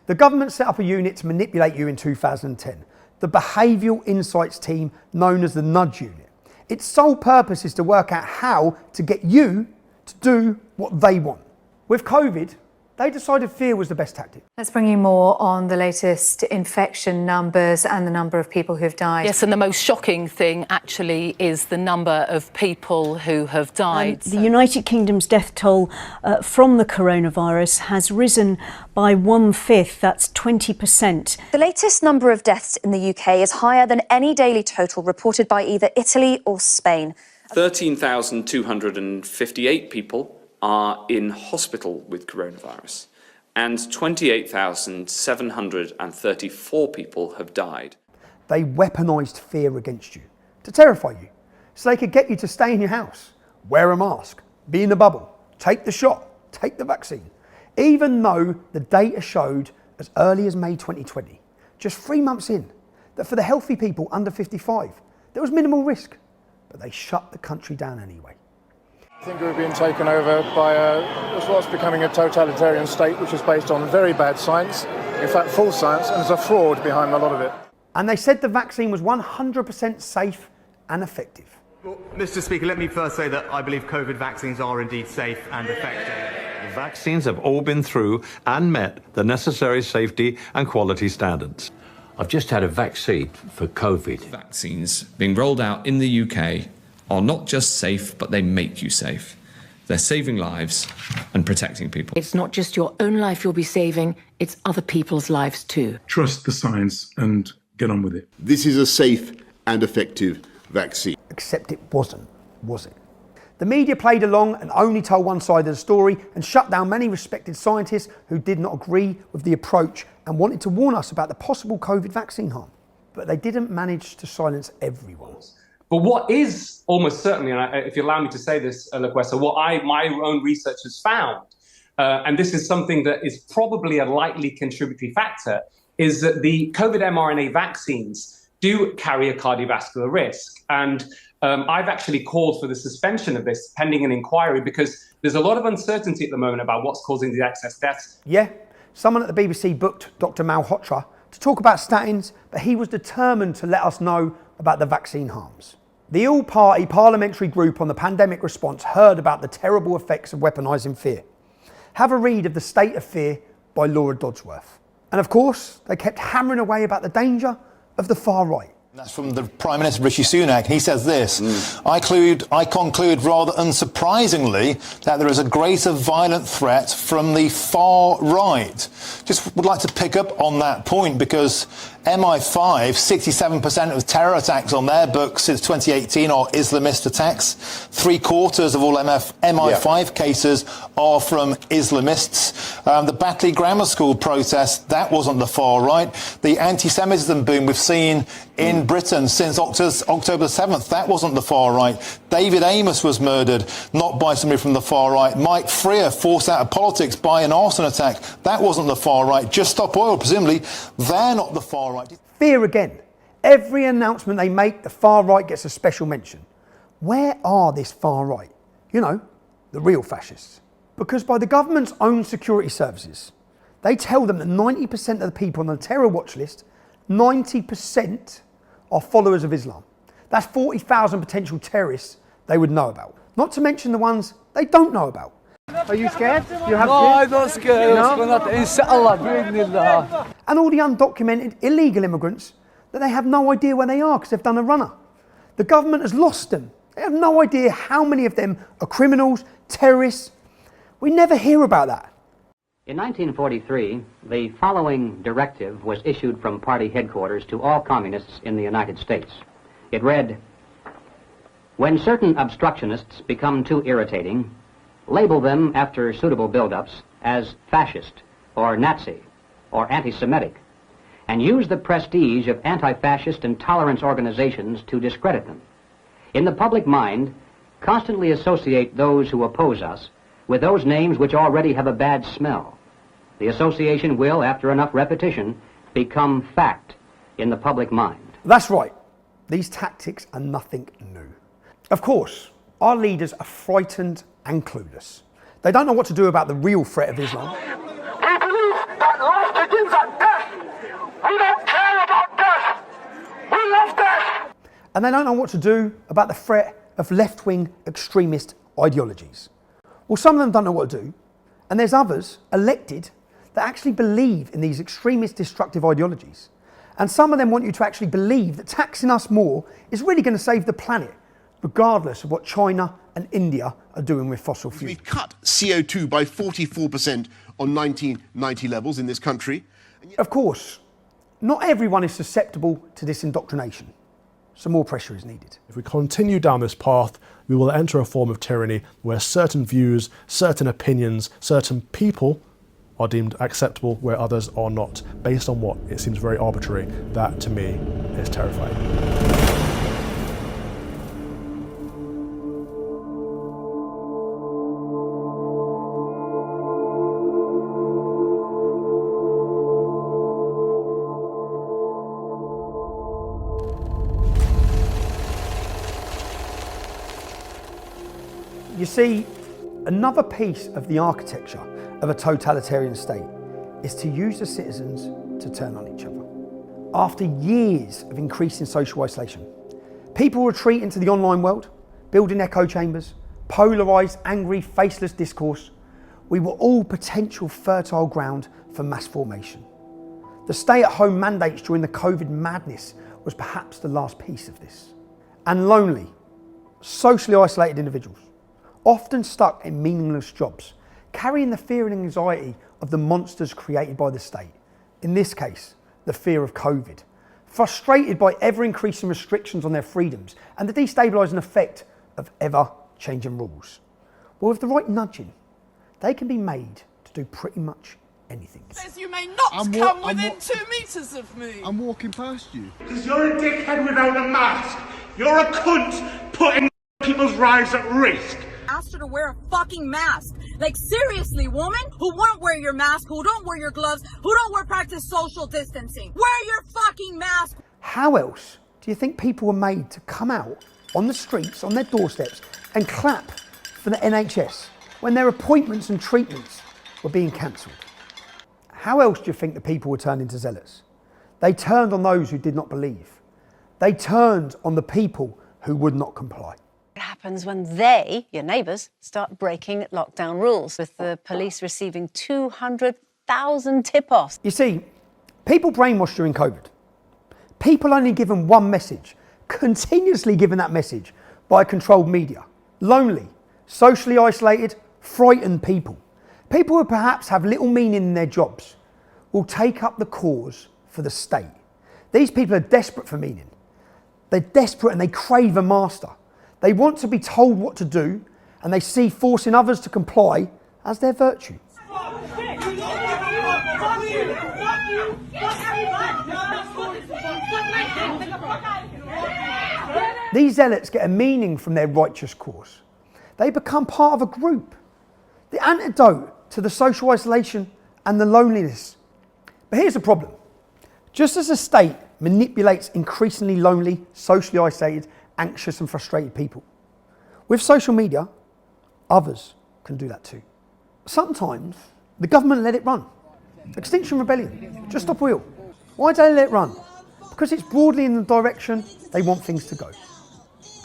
The government set up a unit to manipulate you in 2010, the Behavioural Insights team known as the Nudge Unit. Its sole purpose is to work out how to get you to do what they want. With COVID, they decided fear was the best tactic. Let's bring you more on the latest infection numbers and the number of people who've died. Yes, and the most shocking thing actually is the number of people who have died. The United Kingdom's death toll from the coronavirus has risen by 1/5, that's 20%. The latest number of deaths in the UK is higher than any daily total reported by either Italy or Spain. 13,258 people are in hospital with coronavirus, and 28,734 people have died. They weaponised fear against you to terrify you, so they could get you to stay in your house, wear a mask, be in a bubble, take the shot, take the vaccine. Even though the data showed as early as May 2020, just 3 months in, that for the healthy people under 55, there was minimal risk, but they shut the country down anyway. I think we've been taken over by what's becoming a totalitarian state, which is based on very bad science, in fact false science, and there's a fraud behind a lot of it. And they said the vaccine was 100% safe and effective. Well, Mr. Speaker, let me first say that I believe COVID vaccines are indeed safe and effective. The vaccines have all been through and met the necessary safety and quality standards. I've just had a vaccine for COVID. Vaccines being rolled out in the UK are not just safe, but they make you safe. They're saving lives and protecting people. It's not just your own life you'll be saving, it's other people's lives too. Trust the science and get on with it. This is a safe and effective vaccine. Except it wasn't, was it? The media played along and only told one side of the story and shut down many respected scientists who did not agree with the approach and wanted to warn us about the possible COVID vaccine harm. But they didn't manage to silence everyone. But what is almost certainly, and if you allow me to say this, LaQuesta, what my own research has found, and this is something that is probably a likely contributory factor, is that the COVID mRNA vaccines do carry a cardiovascular risk. And I've actually called for the suspension of this pending an inquiry, because there's a lot of uncertainty at the moment about what's causing the excess deaths. Yeah, someone at the BBC booked Dr. Malhotra to talk about statins, but he was determined to let us know about the vaccine harms. The all-party parliamentary group on the pandemic response heard about the terrible effects of weaponising fear. Have a read of The State of Fear by Laura Dodsworth. And of course, they kept hammering away about the danger of the far right. That's from the Prime Minister Rishi Sunak. He says this, I conclude rather unsurprisingly that there is a greater violent threat from the far right. Just would like to pick up on that point, because MI5, 67% of terror attacks on their books since 2018 are Islamist attacks. 3/4 of all MI5 cases are from Islamists. The Batley Grammar School protest, that wasn't the far right. The anti-Semitism boom we've seen in Britain since October 7th, that wasn't the far right. David Amos was murdered, not by somebody from the far right. Mike Freer forced out of politics by an arson attack, that wasn't the far right. Just Stop Oil, presumably, they're not the far right. Fear again. Every announcement they make, the far right gets a special mention. Where are this far right? You know, the real fascists. Because by the government's own security services, they tell them that 90% of the people on the terror watch list, 90% are followers of Islam. That's 40,000 potential terrorists they would know about. Not to mention the ones they don't know about. Are you scared? You have no, I'm not scared. No? And all the undocumented illegal immigrants that they have no idea where they are because they've done a runner. The government has lost them. They have no idea how many of them are criminals, terrorists. We never hear about that. In 1943, the following directive was issued from party headquarters to all communists in the United States. It read, when certain obstructionists become too irritating, label them after suitable build-ups as fascist or Nazi or anti-Semitic, and use the prestige of anti-fascist and tolerance organizations to discredit them. In the public mind, constantly associate those who oppose us with those names which already have a bad smell. The association will, after enough repetition, become fact in the public mind. That's right. These tactics are nothing new. Of course, our leaders are frightened and clueless. They don't know what to do about the real threat of Islam. We believe that life begins at death. We don't care about death. We love death. And they don't know what to do about the threat of left-wing extremist ideologies. Well, some of them don't know what to do, and there's others elected that actually believe in these extremist destructive ideologies. And some of them want you to actually believe that taxing us more is really going to save the planet, regardless of what China and India are doing with fossil fuels. We've cut CO2 by 44% on 1990 levels in this country. Of course, not everyone is susceptible to this indoctrination. So more pressure is needed. If we continue down this path, we will enter a form of tyranny where certain views, certain opinions, certain people are deemed acceptable where others are not, based on what? It seems very arbitrary. That, to me, is terrifying. You see, another piece of the architecture of a totalitarian state is to use the citizens to turn on each other. After years of increasing social isolation, people retreat into the online world, building echo chambers, polarised, angry, faceless discourse. We were all potential fertile ground for mass formation. The stay-at-home mandates during the COVID madness was perhaps the last piece of this. And lonely, socially isolated individuals, often stuck in meaningless jobs, carrying the fear and anxiety of the monsters created by the state. In this case, the fear of COVID. Frustrated by ever-increasing restrictions on their freedoms and the destabilising effect of ever-changing rules. Well, with the right nudging, they can be made to do pretty much anything. Says you may not come within 2 meters of me. I'm walking past you. Because you're a dickhead without a mask. You're a cunt putting people's lives at risk. Asked her to wear a fucking mask. Like, seriously, woman who won't wear your mask, who don't wear your gloves, who don't practice social distancing. Wear your fucking mask. How else do you think people were made to come out on the streets, on their doorsteps, and clap for the NHS when their appointments and treatments were being cancelled? How else do you think the people were turned into zealots? They turned on those who did not believe. They turned on the people who would not comply. What happens when they, your neighbours, start breaking lockdown rules, with the police receiving 200,000 tip-offs? You see, people brainwashed during COVID. People only given one message, continuously given that message by controlled media. Lonely, socially isolated, frightened people. People who perhaps have little meaning in their jobs will take up the cause for the state. These people are desperate for meaning. They're desperate and they crave a master. They want to be told what to do, and they see forcing others to comply as their virtue. These zealots get a meaning from their righteous cause. They become part of a group. The antidote to the social isolation and the loneliness. But here's the problem. Just as the state manipulates increasingly lonely, socially isolated, anxious and frustrated people, with social media, others can do that too. Sometimes the government let it run. Extinction Rebellion, Just Stop Oil. Why do they let it run? Because it's broadly in the direction they want things to go.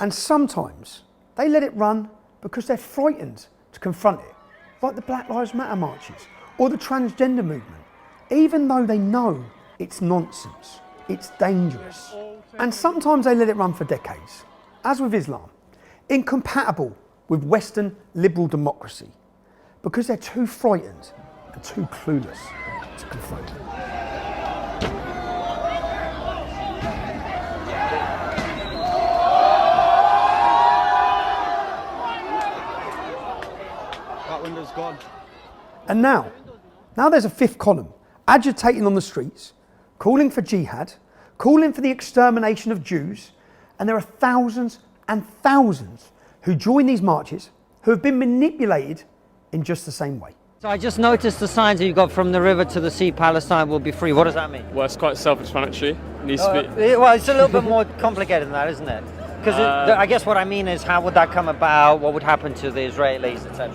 And sometimes they let it run because they're frightened to confront it, like the Black Lives Matter marches or the transgender movement, even though they know it's nonsense, it's dangerous. And sometimes they let it run for decades, as with Islam, incompatible with Western liberal democracy, because they're too frightened and too clueless to confront it. That window's gone. And now there's a fifth column, agitating on the streets, calling for jihad, calling for the extermination of Jews, and there are thousands and thousands who join these marches who have been manipulated in just the same way. So I just noticed the signs that you got from the river to the sea, Palestine will be free. What does that mean? Well, it's quite self-explanatory. It needs to be... Well, it's a little bit more complicated than that, isn't it? Because I guess what I mean is, how would that come about? What would happen to the Israelis, etc.?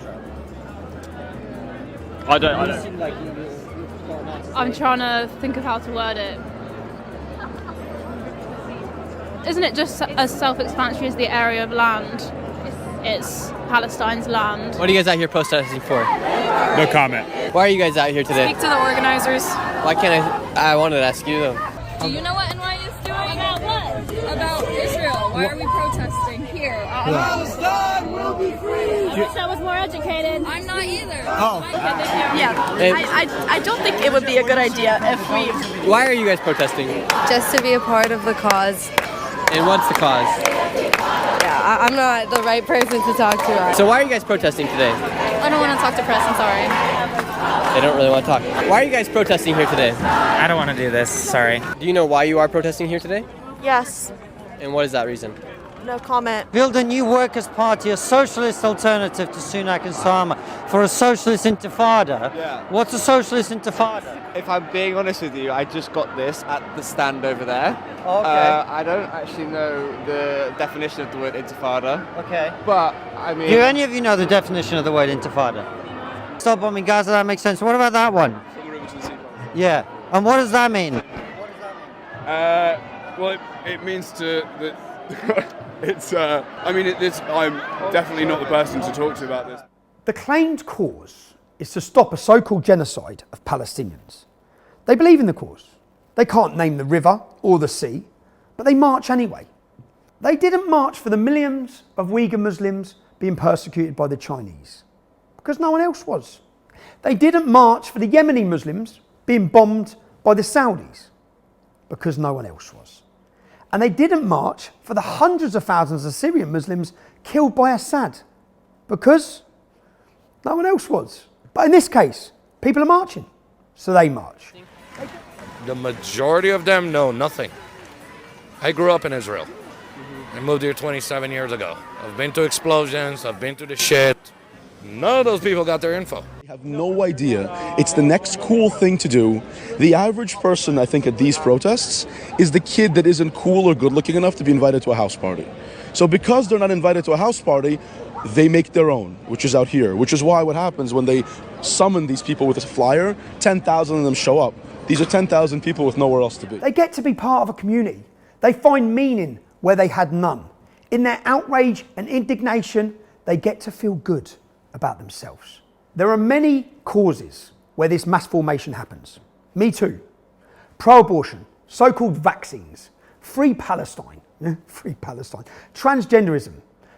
I don't. I'm trying to think of how to word it. Isn't it just as self-explanatory as the area of land? It's Palestine's land. What are you guys out here protesting for? No comment. Why are you guys out here today? Speak to the organizers. Why can't I wanted to ask you though. Do you know what NY is doing? About what? About Israel. Why are we protesting here? Palestine will be free! I wish I was more educated. I'm not either. Oh. Yeah. I don't think it would be a good idea if we... Why are you guys protesting? Just to be a part of the cause. And what's the cause? Yeah, I'm not the right person to talk to. So why are you guys protesting today? I don't want to talk to press, I'm sorry. They don't really want to talk. Why are you guys protesting here today? I don't want to do this, sorry. Do you know why you are protesting here today? Yes. And what is that reason? No comment. Build a new workers' party, a socialist alternative to Sunak and Starmer, for a socialist intifada. Yeah. What's a socialist intifada? If I'm being honest with you, I just got this at the stand over there. Okay. I don't actually know the definition of the word intifada. Okay. But, I mean... Do any of you know the definition of the word intifada? Stop bombing Gaza, that makes sense. What about that one? Yeah. And what does that mean? Well, it means that it's. I'm definitely not the person to talk to about this. The claimed cause is to stop a so-called genocide of Palestinians. They believe in the cause. They can't name the river or the sea, but they march anyway. They didn't march for the millions of Uyghur Muslims being persecuted by the Chinese, because no one else was. They didn't march for the Yemeni Muslims being bombed by the Saudis, because no one else was. And they didn't march for the hundreds of thousands of Syrian Muslims killed by Assad, because no one else was. But in this case, people are marching, so they march. The majority of them know nothing. I grew up in Israel. I moved here 27 years ago. I've been to explosions, I've been to the shit. None of those people got their info. I have no idea. It's the next cool thing to do. The average person, I think, at these protests is the kid that isn't cool or good looking enough to be invited to a house party. So because they're not invited to a house party, they make their own, which is out here, which is why what happens when they summon these people with a flyer, 10,000 of them show up. These are 10,000 people with nowhere else to be. They get to be part of a community. They find meaning where they had none. In their outrage and indignation, they get to feel good about themselves. There are many causes where this mass formation happens. Me Too, pro-abortion, so-called vaccines, free Palestine, transgenderism.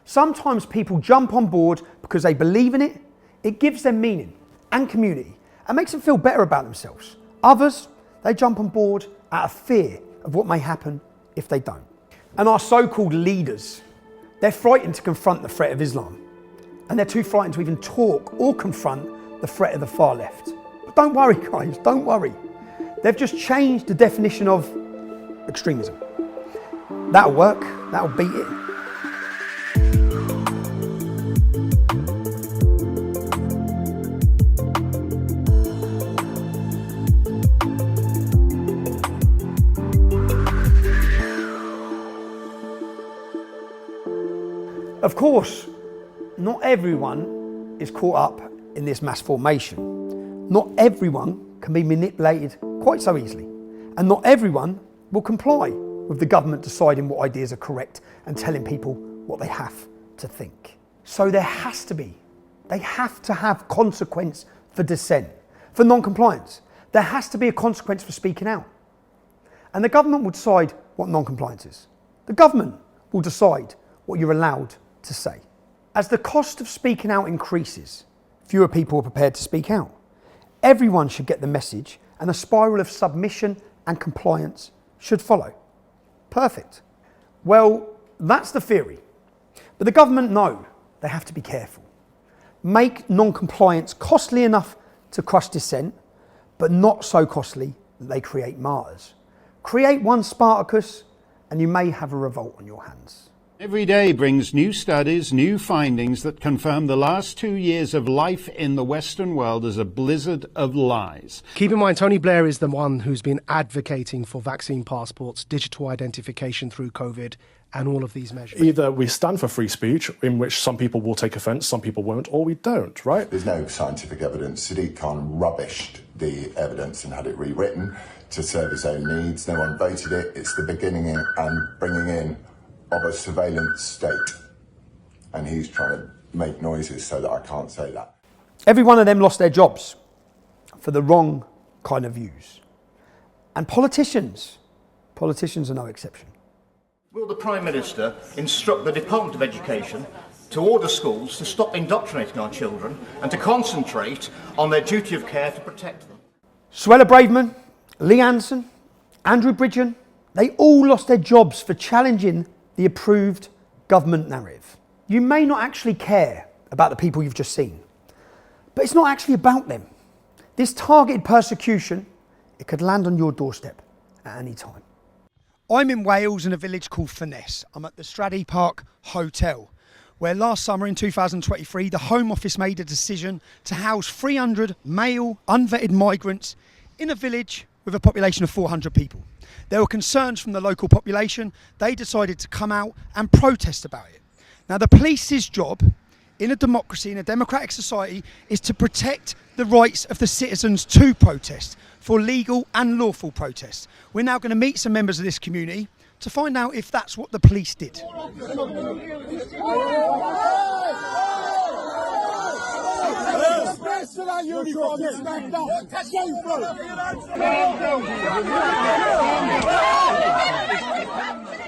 Sometimes people jump on board because they believe in it. It gives them meaning and community and makes them feel better about themselves. Others, they jump on board out of fear of what may happen if they don't. And our so-called leaders, they're frightened to confront the threat of Islam. And they're too frightened to even talk or confront the threat of the far left. But don't worry, guys, don't worry. They've just changed the definition of extremism. That'll work, that'll beat it. Of course, not everyone is caught up in this mass formation. Not everyone can be manipulated quite so easily. And not everyone will comply with the government deciding what ideas are correct and telling people what they have to think. So they have to have consequence for dissent, for non-compliance. There has to be a consequence for speaking out. And the government will decide what non-compliance is. The government will decide what you're allowed to say. As the cost of speaking out increases, fewer people are prepared to speak out. Everyone should get the message, and a spiral of submission and compliance should follow. Perfect. Well, that's the theory. But the government know they have to be careful. Make non-compliance costly enough to crush dissent, but not so costly that they create martyrs. Create one Spartacus, and you may have a revolt on your hands. Every day brings new studies, new findings that confirm the last 2 years of life in the Western world as a blizzard of lies. Keep in mind, Tony Blair is the one who's been advocating for vaccine passports, digital identification through COVID, and all of these measures. Either we stand for free speech, in which some people will take offence, some people won't, or we don't, right? There's no scientific evidence. Sadiq Khan rubbished the evidence and had it rewritten to serve his own needs. No one voted it. It's the beginning and bringing in of a surveillance state, and he's trying to make noises so that I can't say that. Every one of them lost their jobs for the wrong kind of views. And politicians are no exception. Will the Prime Minister instruct the Department of Education to order schools to stop indoctrinating our children and to concentrate on their duty of care to protect them? Suella Braverman, Lee Anderson, Andrew Bridgen, they all lost their jobs for challenging the approved government narrative. You may not actually care about the people you've just seen, but it's not actually about them. This targeted persecution, it could land on your doorstep at any time. I'm in Wales in a village called Furness. I'm at the Stradey Park Hotel, where last summer in 2023, the Home Office made a decision to house 300 male unvetted migrants in a village with a population of 400 people. There were concerns from the local population. They decided to come out and protest about it. Now, the police's job in a democracy, in a democratic society, is to protect the rights of the citizens to protest, for legal and lawful protests. We're now going to meet some members of this community to find out if that's what the police did.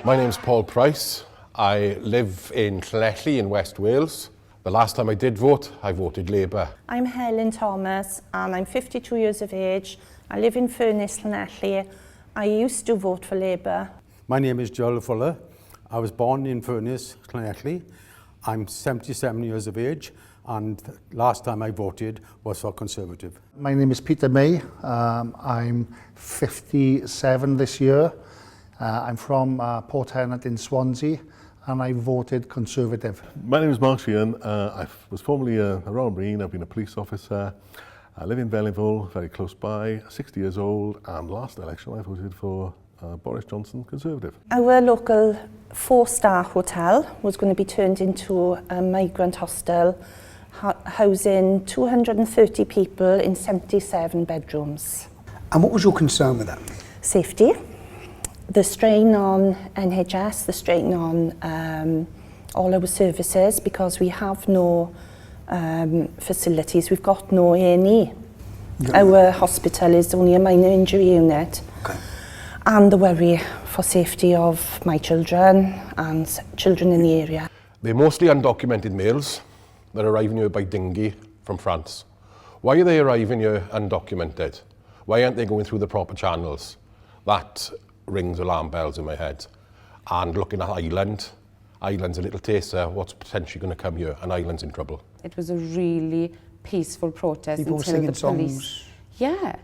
My name's Paul Price. I live in Llanelli in West Wales. The last time I did vote, I voted Labour. I'm Helen Thomas and I'm 52 years of age. I live in Furness, Llanelli. I used to vote for Labour. My name is Joel Fuller. I was born in Furness, Llanelli. I'm 77 years of age, and last time I voted was for Conservative. My name is Peter May. I'm 57 this year. I'm from Port Hennett in Swansea. and I voted Conservative. My name is Mark Sheehan. I was formerly a Royal Marine. I've been a police officer. I live in Bellinville, very close by, 60 years old, and last election I voted for Boris Johnson, Conservative. Our local 4-star hotel was going to be turned into a migrant hostel, housing 230 people in 77 bedrooms. And what was your concern with that? Safety, the strain on NHS, the strain on all our services, because we have no facilities, we've got no A&E. Yeah. Our hospital is only a minor injury unit. Okay. And the worry for safety of my children and children in the area. They're mostly undocumented males that are arriving here by dinghy from France. Why are they arriving here undocumented? Why aren't they going through the proper channels? That rings alarm bells in my head. And looking at Ireland's a little taster of what's potentially going to come here, and Ireland's in trouble. It was a really peaceful protest People until singing the police. Songs. Yeah.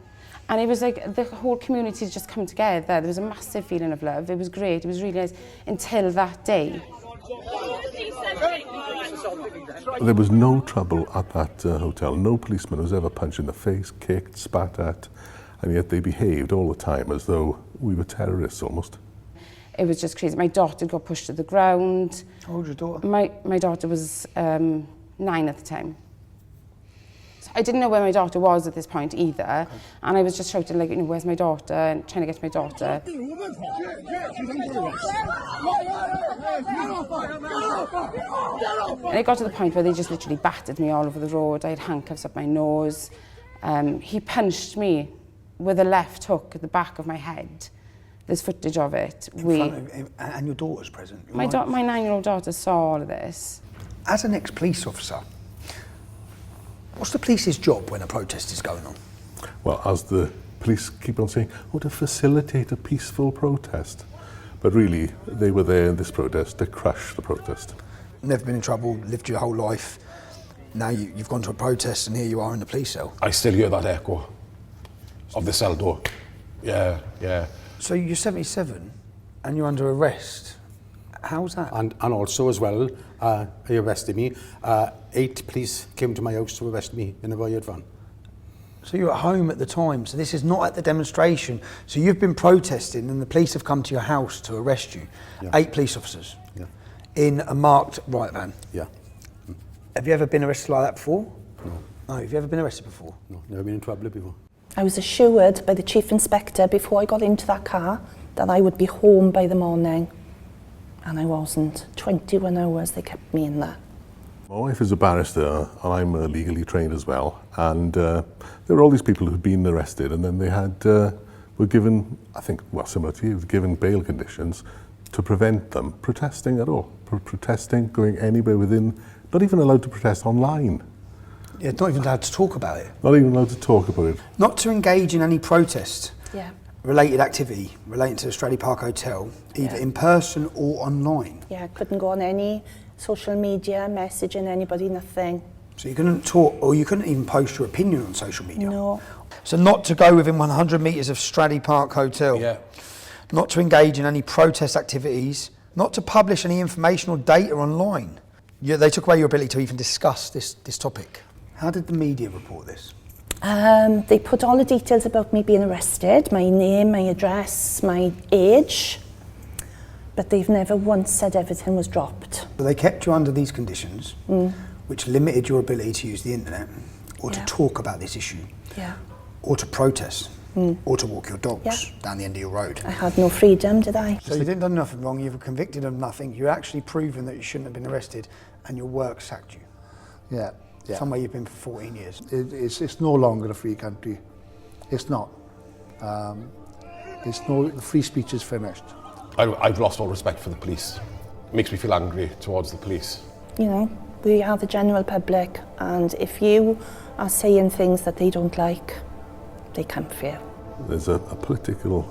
And it was like the whole community just come together. There was a massive feeling of love. It was great. It was really nice until that day. There was no trouble at that hotel. No policeman was ever punched in the face, kicked, spat at, and yet they behaved all the time as though we were terrorists almost. It was just crazy. My daughter got pushed to the ground. How old was your daughter? My daughter was 9 at the time. So I didn't know where my daughter was at this point either. Okay. And I was just shouting, like, you know, where's my daughter? And trying to get to my daughter. And it got to the point where they just literally battered me all over the road. I had handcuffs up my nose. He punched me with a left hook at the back of my head. There's footage of it. And your daughter's present? My 9-year-old daughter saw all of this. As an ex-police officer, what's the police's job when a protest is going on? Well, as the police keep on saying, to facilitate a peaceful protest. But really, they were there in this protest to crush the protest. Never been in trouble, lived your whole life. Now you've gone to a protest and here you are in the police cell. I still hear that echo of the cell door. Yeah, yeah. So you're 77 and you're under arrest. How's that? And also as well, they arrested me. 8 police came to my house to arrest me in a riot van. So you're at home at the time, so this is not at the demonstration. So you've been protesting and the police have come to your house to arrest you. Yeah. 8 police officers. Yeah. In a marked riot van. Yeah. Have you ever been arrested like that before? No. No, have you ever been arrested before? No, never been in trouble before. I was assured by the chief inspector before I got into that car that I would be home by the morning. And I wasn't. 21 hours they kept me in there. My wife is a barrister and I'm legally trained as well. And there were all these people who'd been arrested and then they were given, I think, well, similar to you, given bail conditions to prevent them protesting at all. Protesting, going anywhere within, not even allowed to protest online. Yeah, not even allowed to talk about it. Not even allowed to talk about it. Not to engage in any protest. Yeah. Related activity relating to the Stradley Park Hotel, either in person or online. Yeah, couldn't go on any social media, messaging anybody, nothing. So you couldn't talk, or you couldn't even post your opinion on social media? No. So not to go within 100 metres of Stradley Park Hotel? Yeah. Not to engage in any protest activities? Not to publish any information or data online? They took away your ability to even discuss this topic. How did the media report this? They put all the details about me being arrested, my name, my address, my age, but they've never once said everything was dropped. So they kept you under these conditions, which limited your ability to use the internet, or to talk about this issue, or to protest, or to walk your dogs down the end of your road. I had no freedom, did I? So you didn't do nothing wrong, you were convicted of nothing, you're actually proven that you shouldn't have been arrested, and your work sacked you. Yeah. Yeah. Somewhere you've been for 14 years. It's no longer a free country. It's not. The free speech is finished. I've lost all respect for the police. It makes me feel angry towards the police. You know, we are the general public, and if you are saying things that they don't like, they come for you. There's a political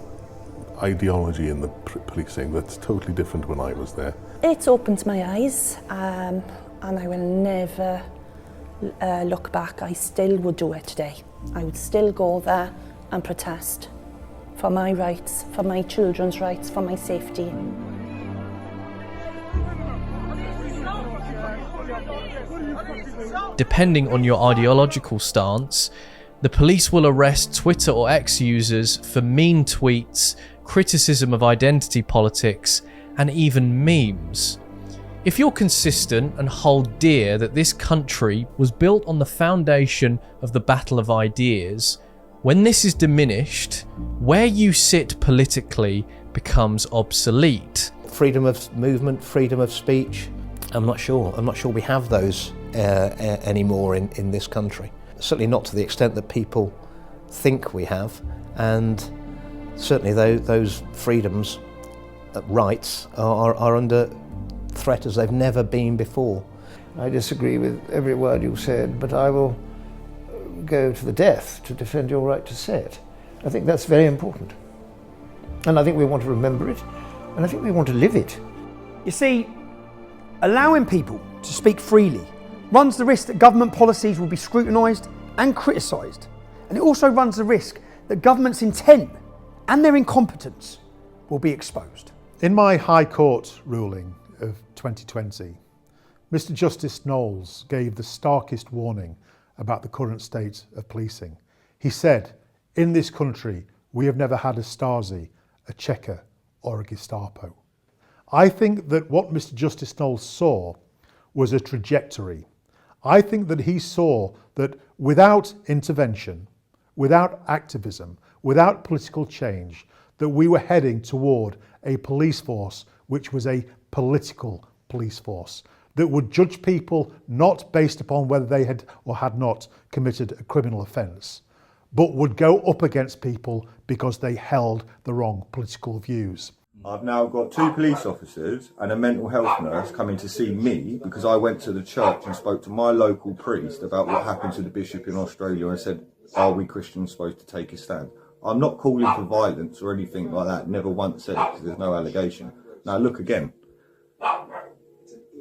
ideology in the policing that's totally different when I was there. It's opened my eyes, and I will never look back. I still would do it today. I would still go there and protest for my rights, for my children's rights, for my safety. Depending on your ideological stance, the police will arrest Twitter or X users for mean tweets, criticism of identity politics, and even memes. If you're consistent and hold dear that this country was built on the foundation of the battle of ideas, when this is diminished, where you sit politically becomes obsolete. Freedom of movement, freedom of speech, I'm not sure we have those anymore in this country. Certainly not to the extent that people think we have, and certainly those freedoms, rights are under threat as they've never been before. I disagree with every word you said, but I will go to the death to defend your right to say it. I think that's very important. And I think we want to remember it, and I think we want to live it. You see, allowing people to speak freely runs the risk that government policies will be scrutinised and criticised. And it also runs the risk that government's intent and their incompetence will be exposed. In my High Court ruling of 2020, Mr. Justice Knowles gave the starkest warning about the current state of policing. He said, in this country, we have never had a Stasi, a Cheka or a Gestapo. I think that what Mr. Justice Knowles saw was a trajectory. I think that he saw that without intervention, without activism, without political change, that we were heading toward a police force which was a political police force that would judge people not based upon whether they had or had not committed a criminal offence, but would go up against people because they held the wrong political views. I've now got 2 police officers and a mental health nurse coming to see me because I went to the church and spoke to my local priest about what happened to the bishop in Australia and said, are we Christians supposed to take a stand? I'm not calling for violence or anything like that, never once said it because there's no allegation. Now look again.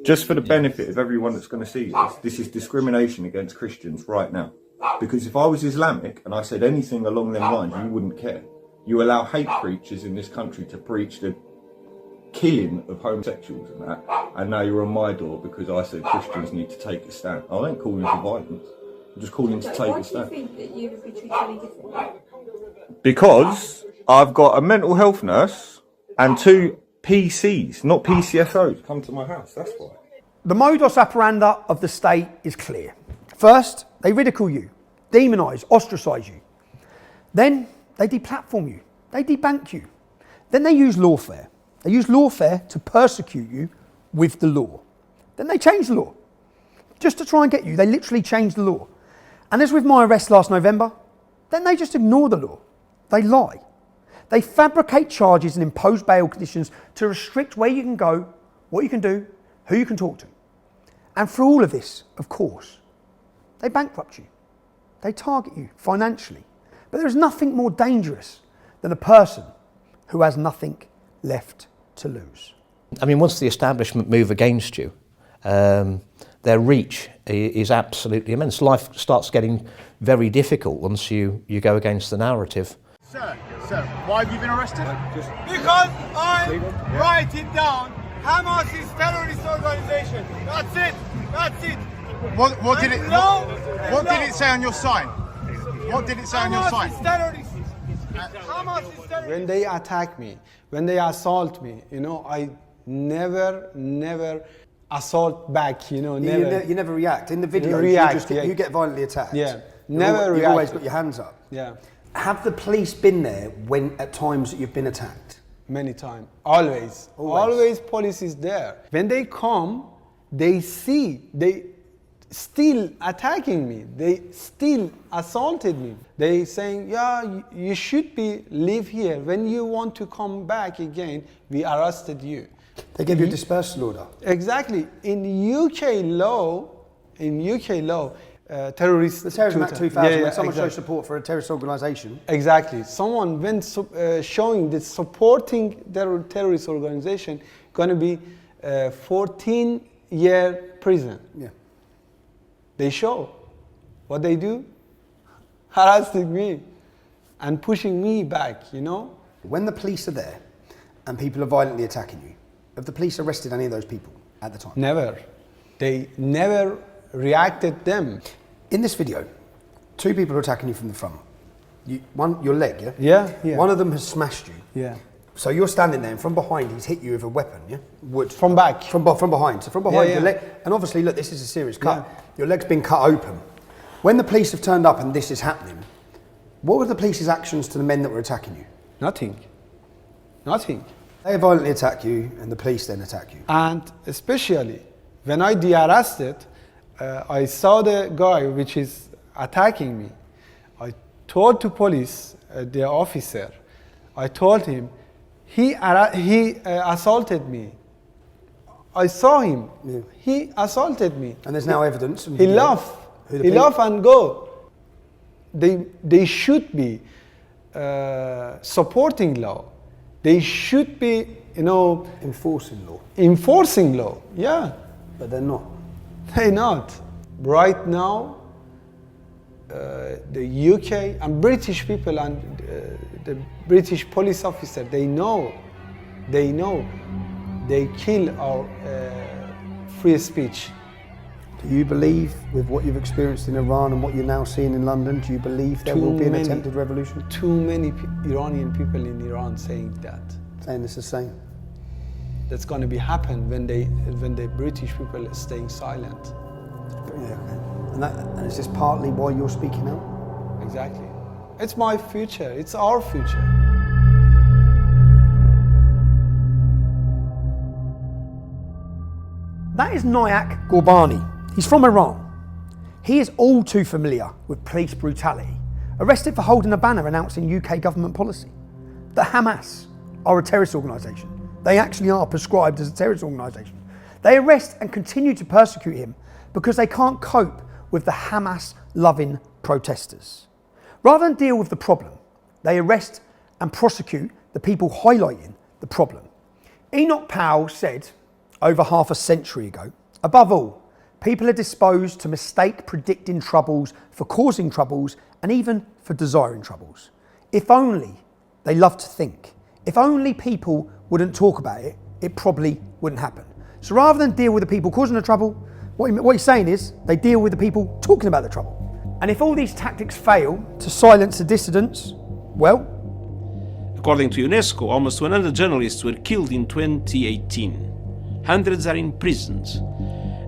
Just for the benefit of everyone that's going to see this is discrimination against Christians right now. Because if I was Islamic and I said anything along them lines, you wouldn't care. You allow hate preachers in this country to preach the killing of homosexuals and that, and now you're on my door because I said Christians need to take a stand. I ain't calling for violence. I'm just calling to take a stand. Why do you think that you would be treated any differently? Because I've got a mental health nurse and 2 PCs, not PCSOs, come to my house, that's why. The modus operandi of the state is clear. First, they ridicule you, demonise, ostracise you. Then they deplatform you, they debank you. Then they use lawfare. They use lawfare to persecute you with the law. Then they change the law. Just to try and get you, they literally change the law. And as with my arrest last November, then they just ignore the law. They lie. They fabricate charges and impose bail conditions to restrict where you can go, what you can do, who you can talk to. And for all of this, of course, they bankrupt you. They target you financially. But there is nothing more dangerous than a person who has nothing left to lose. I mean, once the establishment move against you, their reach is absolutely immense. Life starts getting very difficult once you go against the narrative. Sir, why have you been arrested? Because I write it down. Hamas is terrorist organization. That's it. That's it. What did it say on your sign? What did it say on your sign? Hamas is terrorist. Hamas is terrorist. When they attack me, when they assault me, I never assault back, never. You never react. In the video, you get violently attacked. Yeah, never react. You've always got your hands up. Yeah. Have the police been there when at times that you've been attacked? Many times. Always. Always police is there. When they come, they still attacking me. They still assaulted me. They saying, yeah, you should live here. When you want to come back again, we arrested you. They give you a dispersal order. Exactly. In UK law, terrorist. The Terrorism Act 2000, when someone shows exactly. support for a terrorist organisation. Exactly. Someone when showing that supporting their terrorist organisation, going to be 14-year prison. Yeah. They show what they do, harassing me and pushing me back. When the police are there and people are violently attacking you, have the police arrested any of those people at the time? Never. They never reacted them. In this video, 2 people are attacking you from the front. Your leg, yeah? Yeah. One of them has smashed you. Yeah. So you're standing there, and from behind, he's hit you with a weapon, yeah? Wood. From back. From behind. So from behind Yeah, your yeah. leg, and obviously, look, this is a serious cut. Your leg's been cut open. When the police have turned up and this is happening, what were the police's actions to the men that were attacking you? Nothing. They violently attack you, and the police then attack you. And especially when I de-arrested, I saw the guy which is attacking me. I told to police, the officer, I told him, he assaulted me. I saw him. Yeah. He assaulted me. And there's now evidence. He laughed. He laughed and go. They should be supporting law. They should be, enforcing law. Enforcing law, yeah. But they're not. They're not. Right now, the UK and British people and the British police officer, they know. They kill our free speech. Do you believe, with what you've experienced in Iran and what you're now seeing in London, do you believe there will be an attempted revolution? Too many Iranian people in Iran saying that. Saying it's the same. That's going to be happen when the British people are staying silent. Yeah, okay. And is this partly why you're speaking out? Exactly. It's my future. It's our future. That is Nayak Ghorbani. He's from Iran. He is all too familiar with police brutality. Arrested for holding a banner announcing UK government policy. That Hamas are a terrorist organisation. They actually are prescribed as a terrorist organisation. They arrest and continue to persecute him because they can't cope with the Hamas-loving protesters. Rather than deal with the problem, they arrest and prosecute the people highlighting the problem. Enoch Powell said over half a century ago, above all, people are disposed to mistake predicting troubles for causing troubles and even for desiring troubles. If only they love to think. If only people wouldn't talk about it, it probably wouldn't happen. So rather than deal with the people causing the trouble, what he's saying is they deal with the people talking about the trouble. And if all these tactics fail to silence the dissidents, well, according to UNESCO, almost 100 journalists were killed in 2018. Hundreds are in prisons.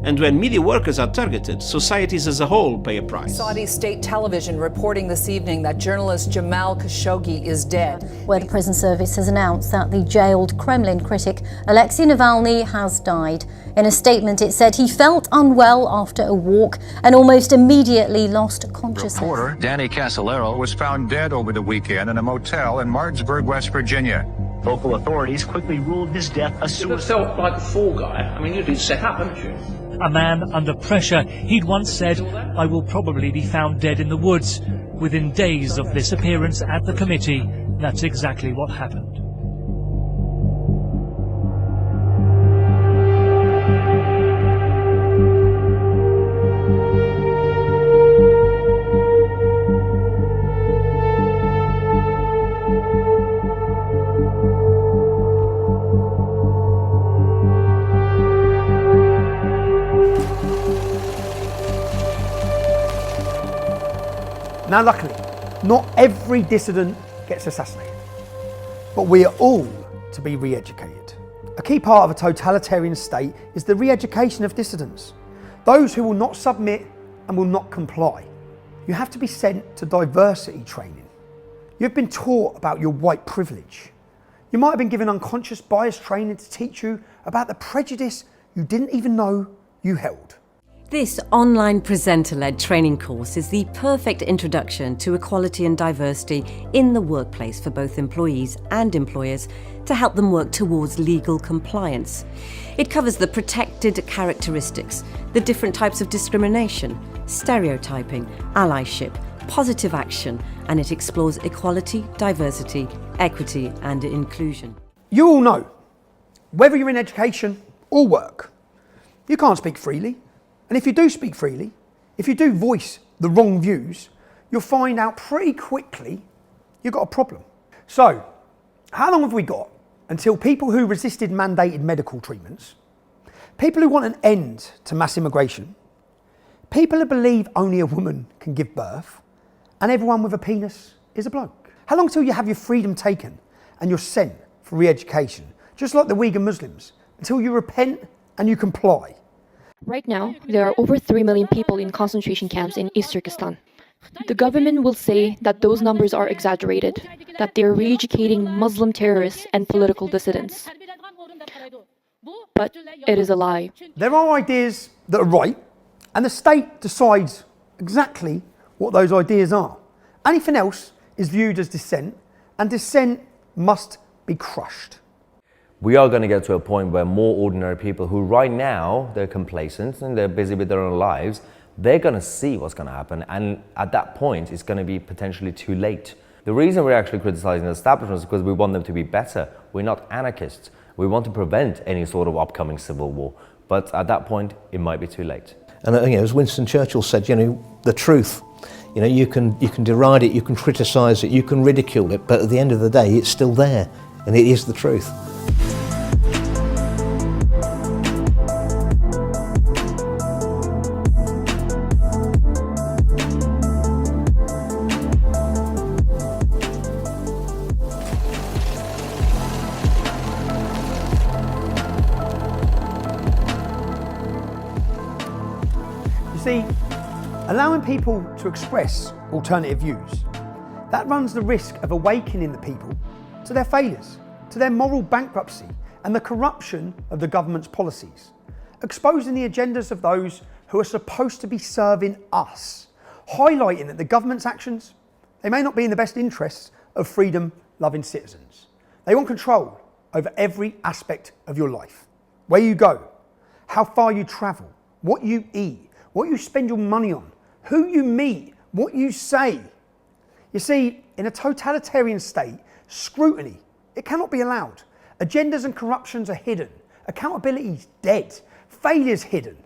And when media workers are targeted, societies as a whole pay a price. Saudi state television reporting this evening that journalist Jamal Khashoggi is dead. Where the prison service has announced that the jailed Kremlin critic Alexei Navalny has died. In a statement, it said he felt unwell after a walk and almost immediately lost consciousness. Reporter Danny Casolaro was found dead over the weekend in a motel in Martinsburg, West Virginia. Local authorities quickly ruled his death a suicide. You felt like a fall guy. I mean, you'd been set up, haven't you? A man under pressure. He'd once said, "I will probably be found dead in the woods." Within days of this appearance at the committee, that's exactly what happened. Now luckily, not every dissident gets assassinated, but we are all to be re-educated. A key part of a totalitarian state is the re-education of dissidents, those who will not submit and will not comply. You have to be sent to diversity training. You've been taught about your white privilege. You might have been given unconscious bias training to teach you about the prejudice you didn't even know you held. This online presenter-led training course is the perfect introduction to equality and diversity in the workplace for both employees and employers to help them work towards legal compliance. It covers the protected characteristics, the different types of discrimination, stereotyping, allyship, positive action, and it explores equality, diversity, equity, and inclusion. You all know, whether you're in education or work, you can't speak freely. And if you do speak freely, if you do voice the wrong views, you'll find out pretty quickly you've got a problem. So, how long have we got until people who resisted mandated medical treatments, people who want an end to mass immigration, People who believe only a woman can give birth and everyone with a penis is a bloke. How long till you have your freedom taken and you're sent for re-education, just like the Uyghur Muslims, until you repent and you comply? Right now, there are over 3 million people in concentration camps in East Turkestan. The government will say that those numbers are exaggerated, that they are re-educating Muslim terrorists and political dissidents. But it is a lie. There are ideas that are right, and the state decides exactly what those ideas are. Anything else is viewed as dissent, and dissent must be crushed. We are going to get to a point where more ordinary people who right now, they're complacent and they're busy with their own lives, they're going to see what's going to happen, and at that point it's going to be potentially too late. The reason we're actually criticizing the establishment is because we want them to be better. We're not anarchists. We want to prevent any sort of upcoming civil war, but at that point it might be too late. And as Winston Churchill said, the truth, you can deride it, you can criticize it, you can ridicule it, but at the end of the day it's still there, and it is the truth. See, allowing people to express alternative views, that runs the risk of awakening the people to their failures, to their moral bankruptcy and the corruption of the government's policies, exposing the agendas of those who are supposed to be serving us, highlighting that the government's actions, they may not be in the best interests of freedom-loving citizens. They want control over every aspect of your life, where you go, how far you travel, what you eat, what you spend your money on, who you meet, what you say. You see, in a totalitarian state, scrutiny, it cannot be allowed. Agendas and corruptions are hidden. Accountability is dead. Failure's hidden.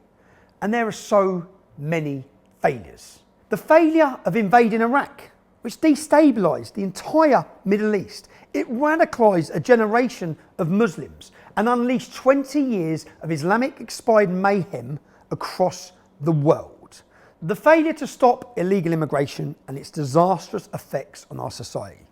And there are so many failures. The failure of invading Iraq, which destabilised the entire Middle East. It radicalised a generation of Muslims and unleashed 20 years of Islamic-inspired mayhem across the world. The failure to stop illegal immigration and its disastrous effects on our society.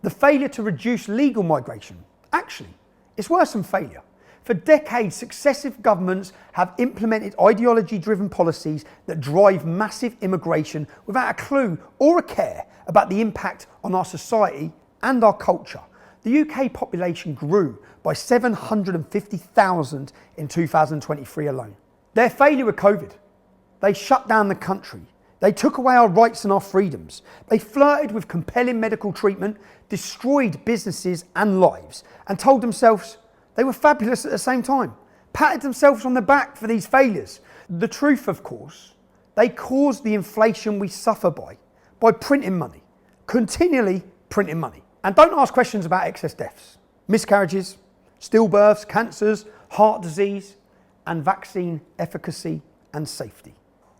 The failure to reduce legal migration. Actually, it's worse than failure. For decades, successive governments have implemented ideology-driven policies that drive massive immigration without a clue or a care about the impact on our society and our culture. The UK population grew by 750,000 in 2023 alone. Their failure with COVID. They shut down the country. They took away our rights and our freedoms. They flirted with compelling medical treatment, destroyed businesses and lives, and told themselves they were fabulous at the same time, patted themselves on the back for these failures. The truth, of course, they caused the inflation we suffer by printing money, continually printing money. And don't ask questions about excess deaths, miscarriages, stillbirths, cancers, heart disease, and vaccine efficacy and safety.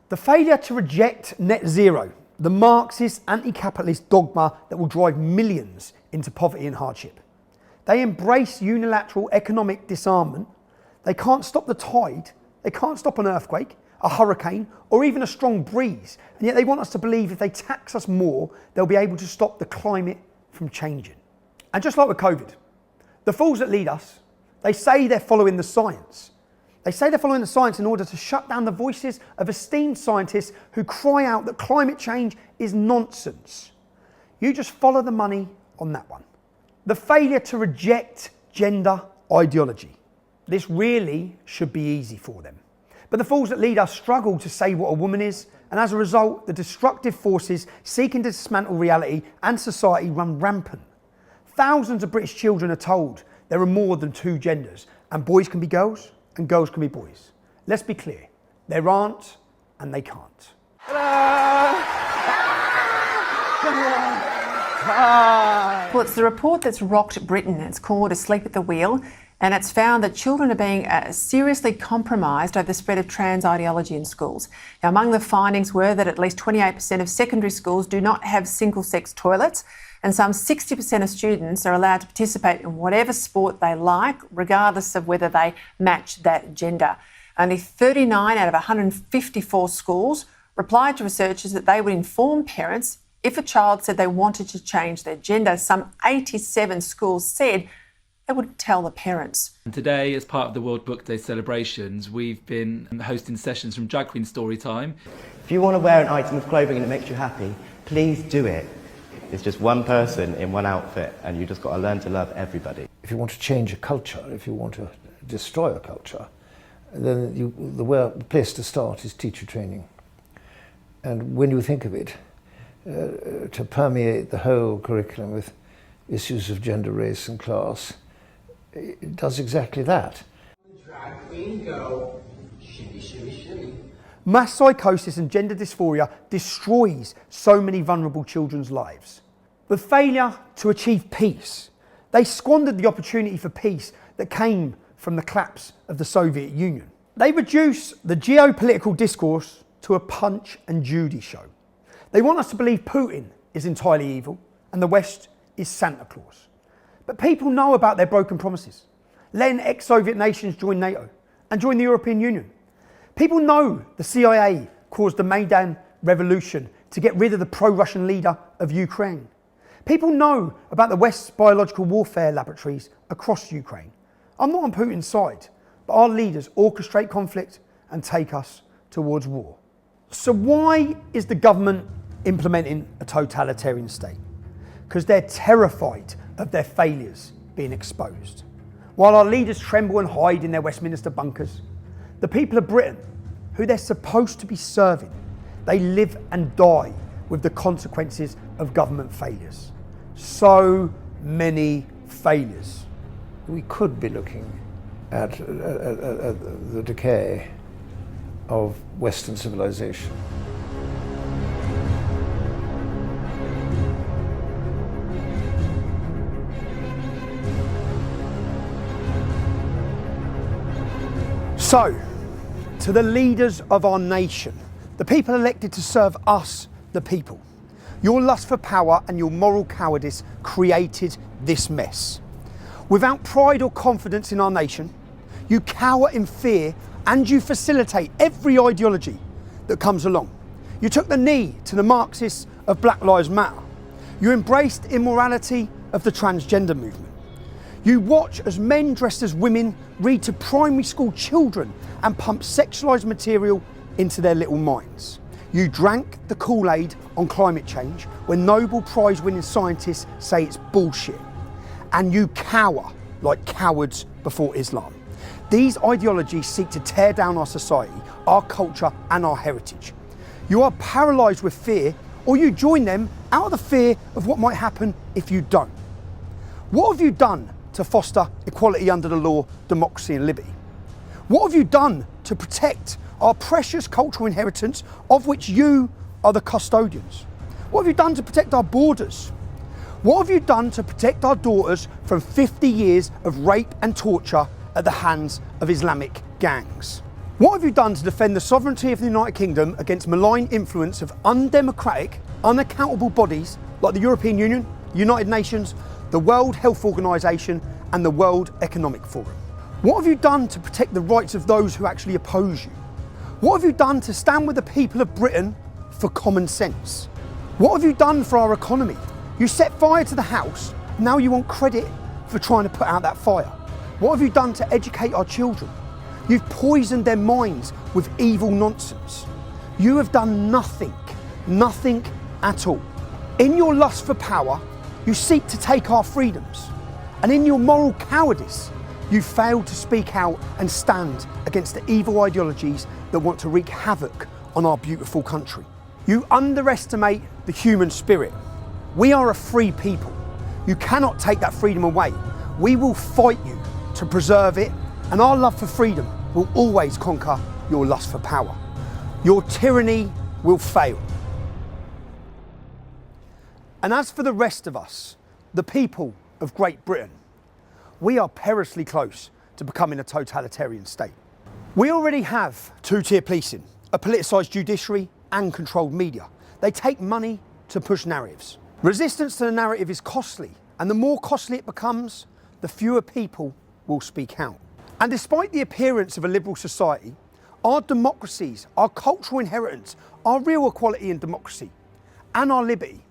The failure to reject net zero, the Marxist anti-capitalist dogma that will drive millions into poverty and hardship. They embrace unilateral economic disarmament. They can't stop the tide, they can't stop an earthquake, a hurricane, or even a strong breeze. And yet they want us to believe if they tax us more, they'll be able to stop the climate from changing. And just like with COVID, the fools that lead us, they say they're following the science. They say they're following the science in order to shut down the voices of esteemed scientists who cry out that climate change is nonsense. You just follow the money on that one. The failure to reject gender ideology. This really should be easy for them. But the fools that lead us struggle to say what a woman is, and as a result, the destructive forces seeking to dismantle reality and society run rampant. Thousands of British children are told there are more than two genders, and boys can be girls, and girls can be boys. Let's be clear, there aren't and they can't. Well, it's the report that's rocked Britain. It's called Asleep at the Wheel, and it's found that children are being seriously compromised over the spread of trans ideology in schools. Now, among the findings were that at least 28% of secondary schools do not have single-sex toilets, and some 60% of students are allowed to participate in whatever sport they like, regardless of whether they match that gender. Only 39 out of 154 schools replied to researchers that they would inform parents if a child said they wanted to change their gender. Some 87 schools said they would tell the parents. And today, as part of the World Book Day celebrations, we've been hosting sessions from Drag Queen Storytime. If you want to wear an item of clothing and it makes you happy, please do it. It's just one person in one outfit, and you just got to learn to love everybody. If you want to change a culture, if you want to destroy a culture, then the place to start is teacher training. And when you think of it, to permeate the whole curriculum with issues of gender, race and class, it does exactly that. Drag queen go, shimmy, shimmy, shimmy. Mass psychosis and gender dysphoria destroys so many vulnerable children's lives. The failure to achieve peace. They squandered the opportunity for peace that came from the collapse of the Soviet Union. They reduce the geopolitical discourse to a Punch and Judy show. They want us to believe Putin is entirely evil and the West is Santa Claus. But people know about their broken promises, letting ex-Soviet nations join NATO and join the European Union. People know the CIA caused the Maidan revolution to get rid of the pro-Russian leader of Ukraine. People know about the West's biological warfare laboratories across Ukraine. I'm not on Putin's side, but our leaders orchestrate conflict and take us towards war. So why is the government implementing a totalitarian state? Because they're terrified of their failures being exposed. While our leaders tremble and hide in their Westminster bunkers, the people of Britain, who they're supposed to be serving, they live and die with the consequences of government failures. So many failures. We could be looking at the decay of Western civilization. So, to the leaders of our nation, the people elected to serve us, the people, your lust for power and your moral cowardice created this mess. Without pride or confidence in our nation, you cower in fear and you facilitate every ideology that comes along. You took the knee to the Marxists of Black Lives Matter. You embraced immorality of the transgender movement. You watch as men dressed as women read to primary school children and pump sexualised material into their little minds. You drank the Kool-Aid on climate change when Nobel Prize winning scientists say it's bullshit. And you cower like cowards before Islam. These ideologies seek to tear down our society, our culture and our heritage. You are paralysed with fear, or you join them out of the fear of what might happen if you don't. What have you done to foster equality under the law, democracy and liberty? What have you done to protect our precious cultural inheritance of which you are the custodians? What have you done to protect our borders? What have you done to protect our daughters from 50 years of rape and torture at the hands of Islamic gangs? What have you done to defend the sovereignty of the United Kingdom against malign influence of undemocratic, unaccountable bodies like the European Union, United Nations, the World Health Organization and the World Economic Forum? What have you done to protect the rights of those who actually oppose you? What have you done to stand with the people of Britain for common sense? What have you done for our economy? You set fire to the house, now you want credit for trying to put out that fire. What have you done to educate our children? You've poisoned their minds with evil nonsense. You have done nothing at all. In your lust for power, you seek to take our freedoms. And in your moral cowardice, you failed to speak out and stand against the evil ideologies that want to wreak havoc on our beautiful country. You underestimate the human spirit. We are a free people. You cannot take that freedom away. We will fight you to preserve it, and our love for freedom will always conquer your lust for power. Your tyranny will fail. And as for the rest of us, the people of Great Britain, we are perilously close to becoming a totalitarian state. We already have two-tier policing, a politicised judiciary and controlled media. They take money to push narratives. Resistance to the narrative is costly, and the more costly it becomes, the fewer people will speak out. And despite the appearance of a liberal society, Our democracies, our cultural inheritance, our real equality and democracy, and our liberty,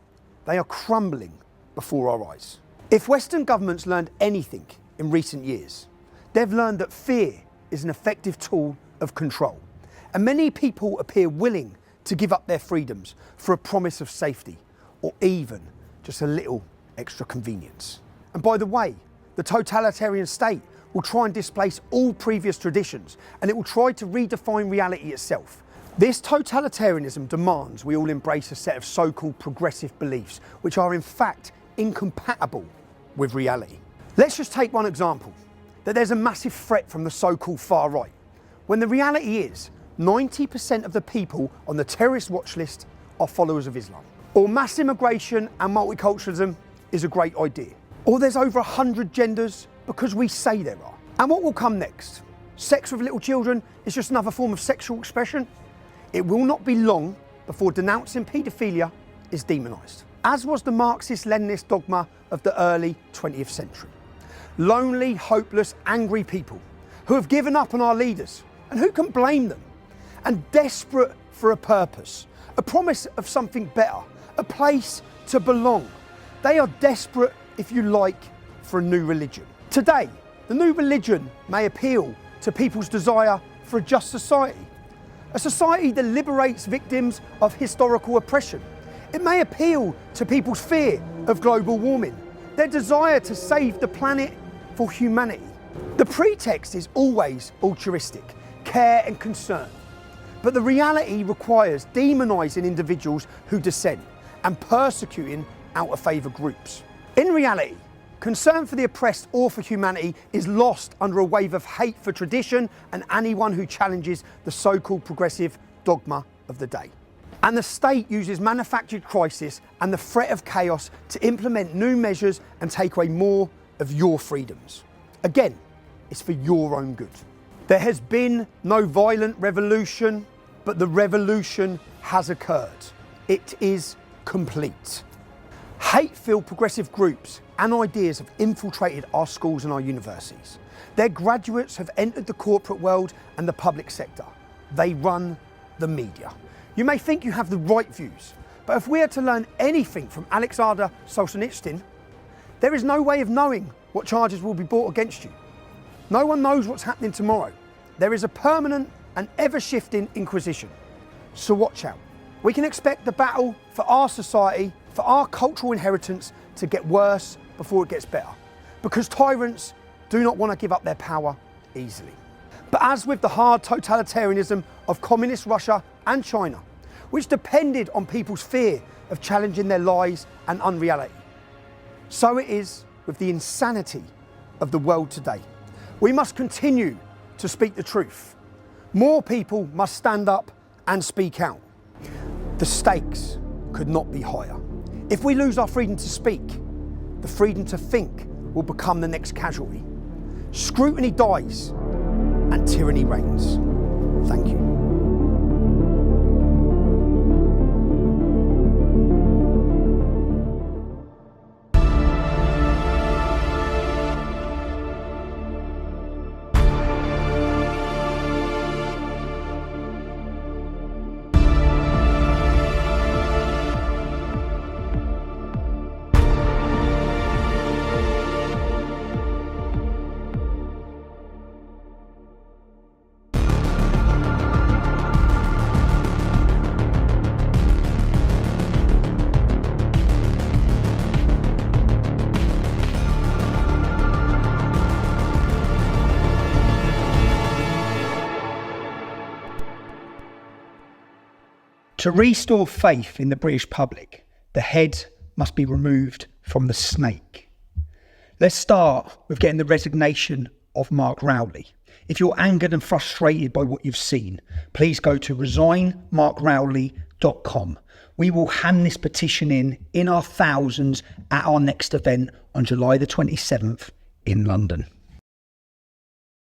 they are crumbling before our eyes. If Western governments learned anything in recent years, they've learned that fear is an effective tool of control. And many people appear willing to give up their freedoms for a promise of safety, or even just a little extra convenience. And by the way, the totalitarian state will try and displace all previous traditions, and it will try to redefine reality itself. This totalitarianism demands we all embrace a set of so-called progressive beliefs, which are in fact incompatible with reality. Let's just take one example, that there's a massive threat from the so-called far right, when the reality is 90% of the people on the terrorist watch list are followers of Islam. Or mass immigration and multiculturalism is a great idea. Or there's over 100 genders because we say there are. And what will come next? Sex with little children is just another form of sexual expression? It will not be long before denouncing paedophilia is demonised, as was the Marxist-Leninist dogma of the early 20th century. Lonely, hopeless, angry people who have given up on our leaders, and who can blame them? And desperate for a purpose, a promise of something better, a place to belong. They are desperate, if you like, for a new religion. Today, the new religion may appeal to people's desire for a just society, a society that liberates victims of historical oppression. It may appeal to people's fear of global warming, their desire to save the planet for humanity. The pretext is always altruistic, care and concern. But the reality requires demonising individuals who dissent and persecuting out-of-favour groups. In reality, concern for the oppressed or for humanity is lost under a wave of hate for tradition and anyone who challenges the so-called progressive dogma of the day. And the state uses manufactured crisis and the threat of chaos to implement new measures and take away more of your freedoms. Again, it's for your own good. There has been no violent revolution, but the revolution has occurred. It is complete. Hate-filled progressive groups and ideas have infiltrated our schools and our universities. Their graduates have entered the corporate world and the public sector. They run the media. You may think you have the right views, but if we are to learn anything from Alexander Solzhenitsyn, there is no way of knowing what charges will be brought against you. No one knows what's happening tomorrow. There is a permanent and ever-shifting inquisition. So watch out. We can expect the battle for our society, for our cultural inheritance, to get worse before it gets better, because tyrants do not want to give up their power easily. But as with the hard totalitarianism of communist Russia and China, which depended on people's fear of challenging their lies and unreality, so it is with the insanity of the world today. We must continue to speak the truth. More people must stand up and speak out. The stakes could not be higher. If we lose our freedom to speak, the freedom to think will become the next casualty. Scrutiny dies and tyranny reigns. Thank you. To restore faith in the British public, the head must be removed from the snake. Let's start with getting the resignation of Mark Rowley. If you're angered and frustrated by what you've seen, please go to resignmarkrowley.com. We will hand this petition in our thousands at our next event on July the 27th in London.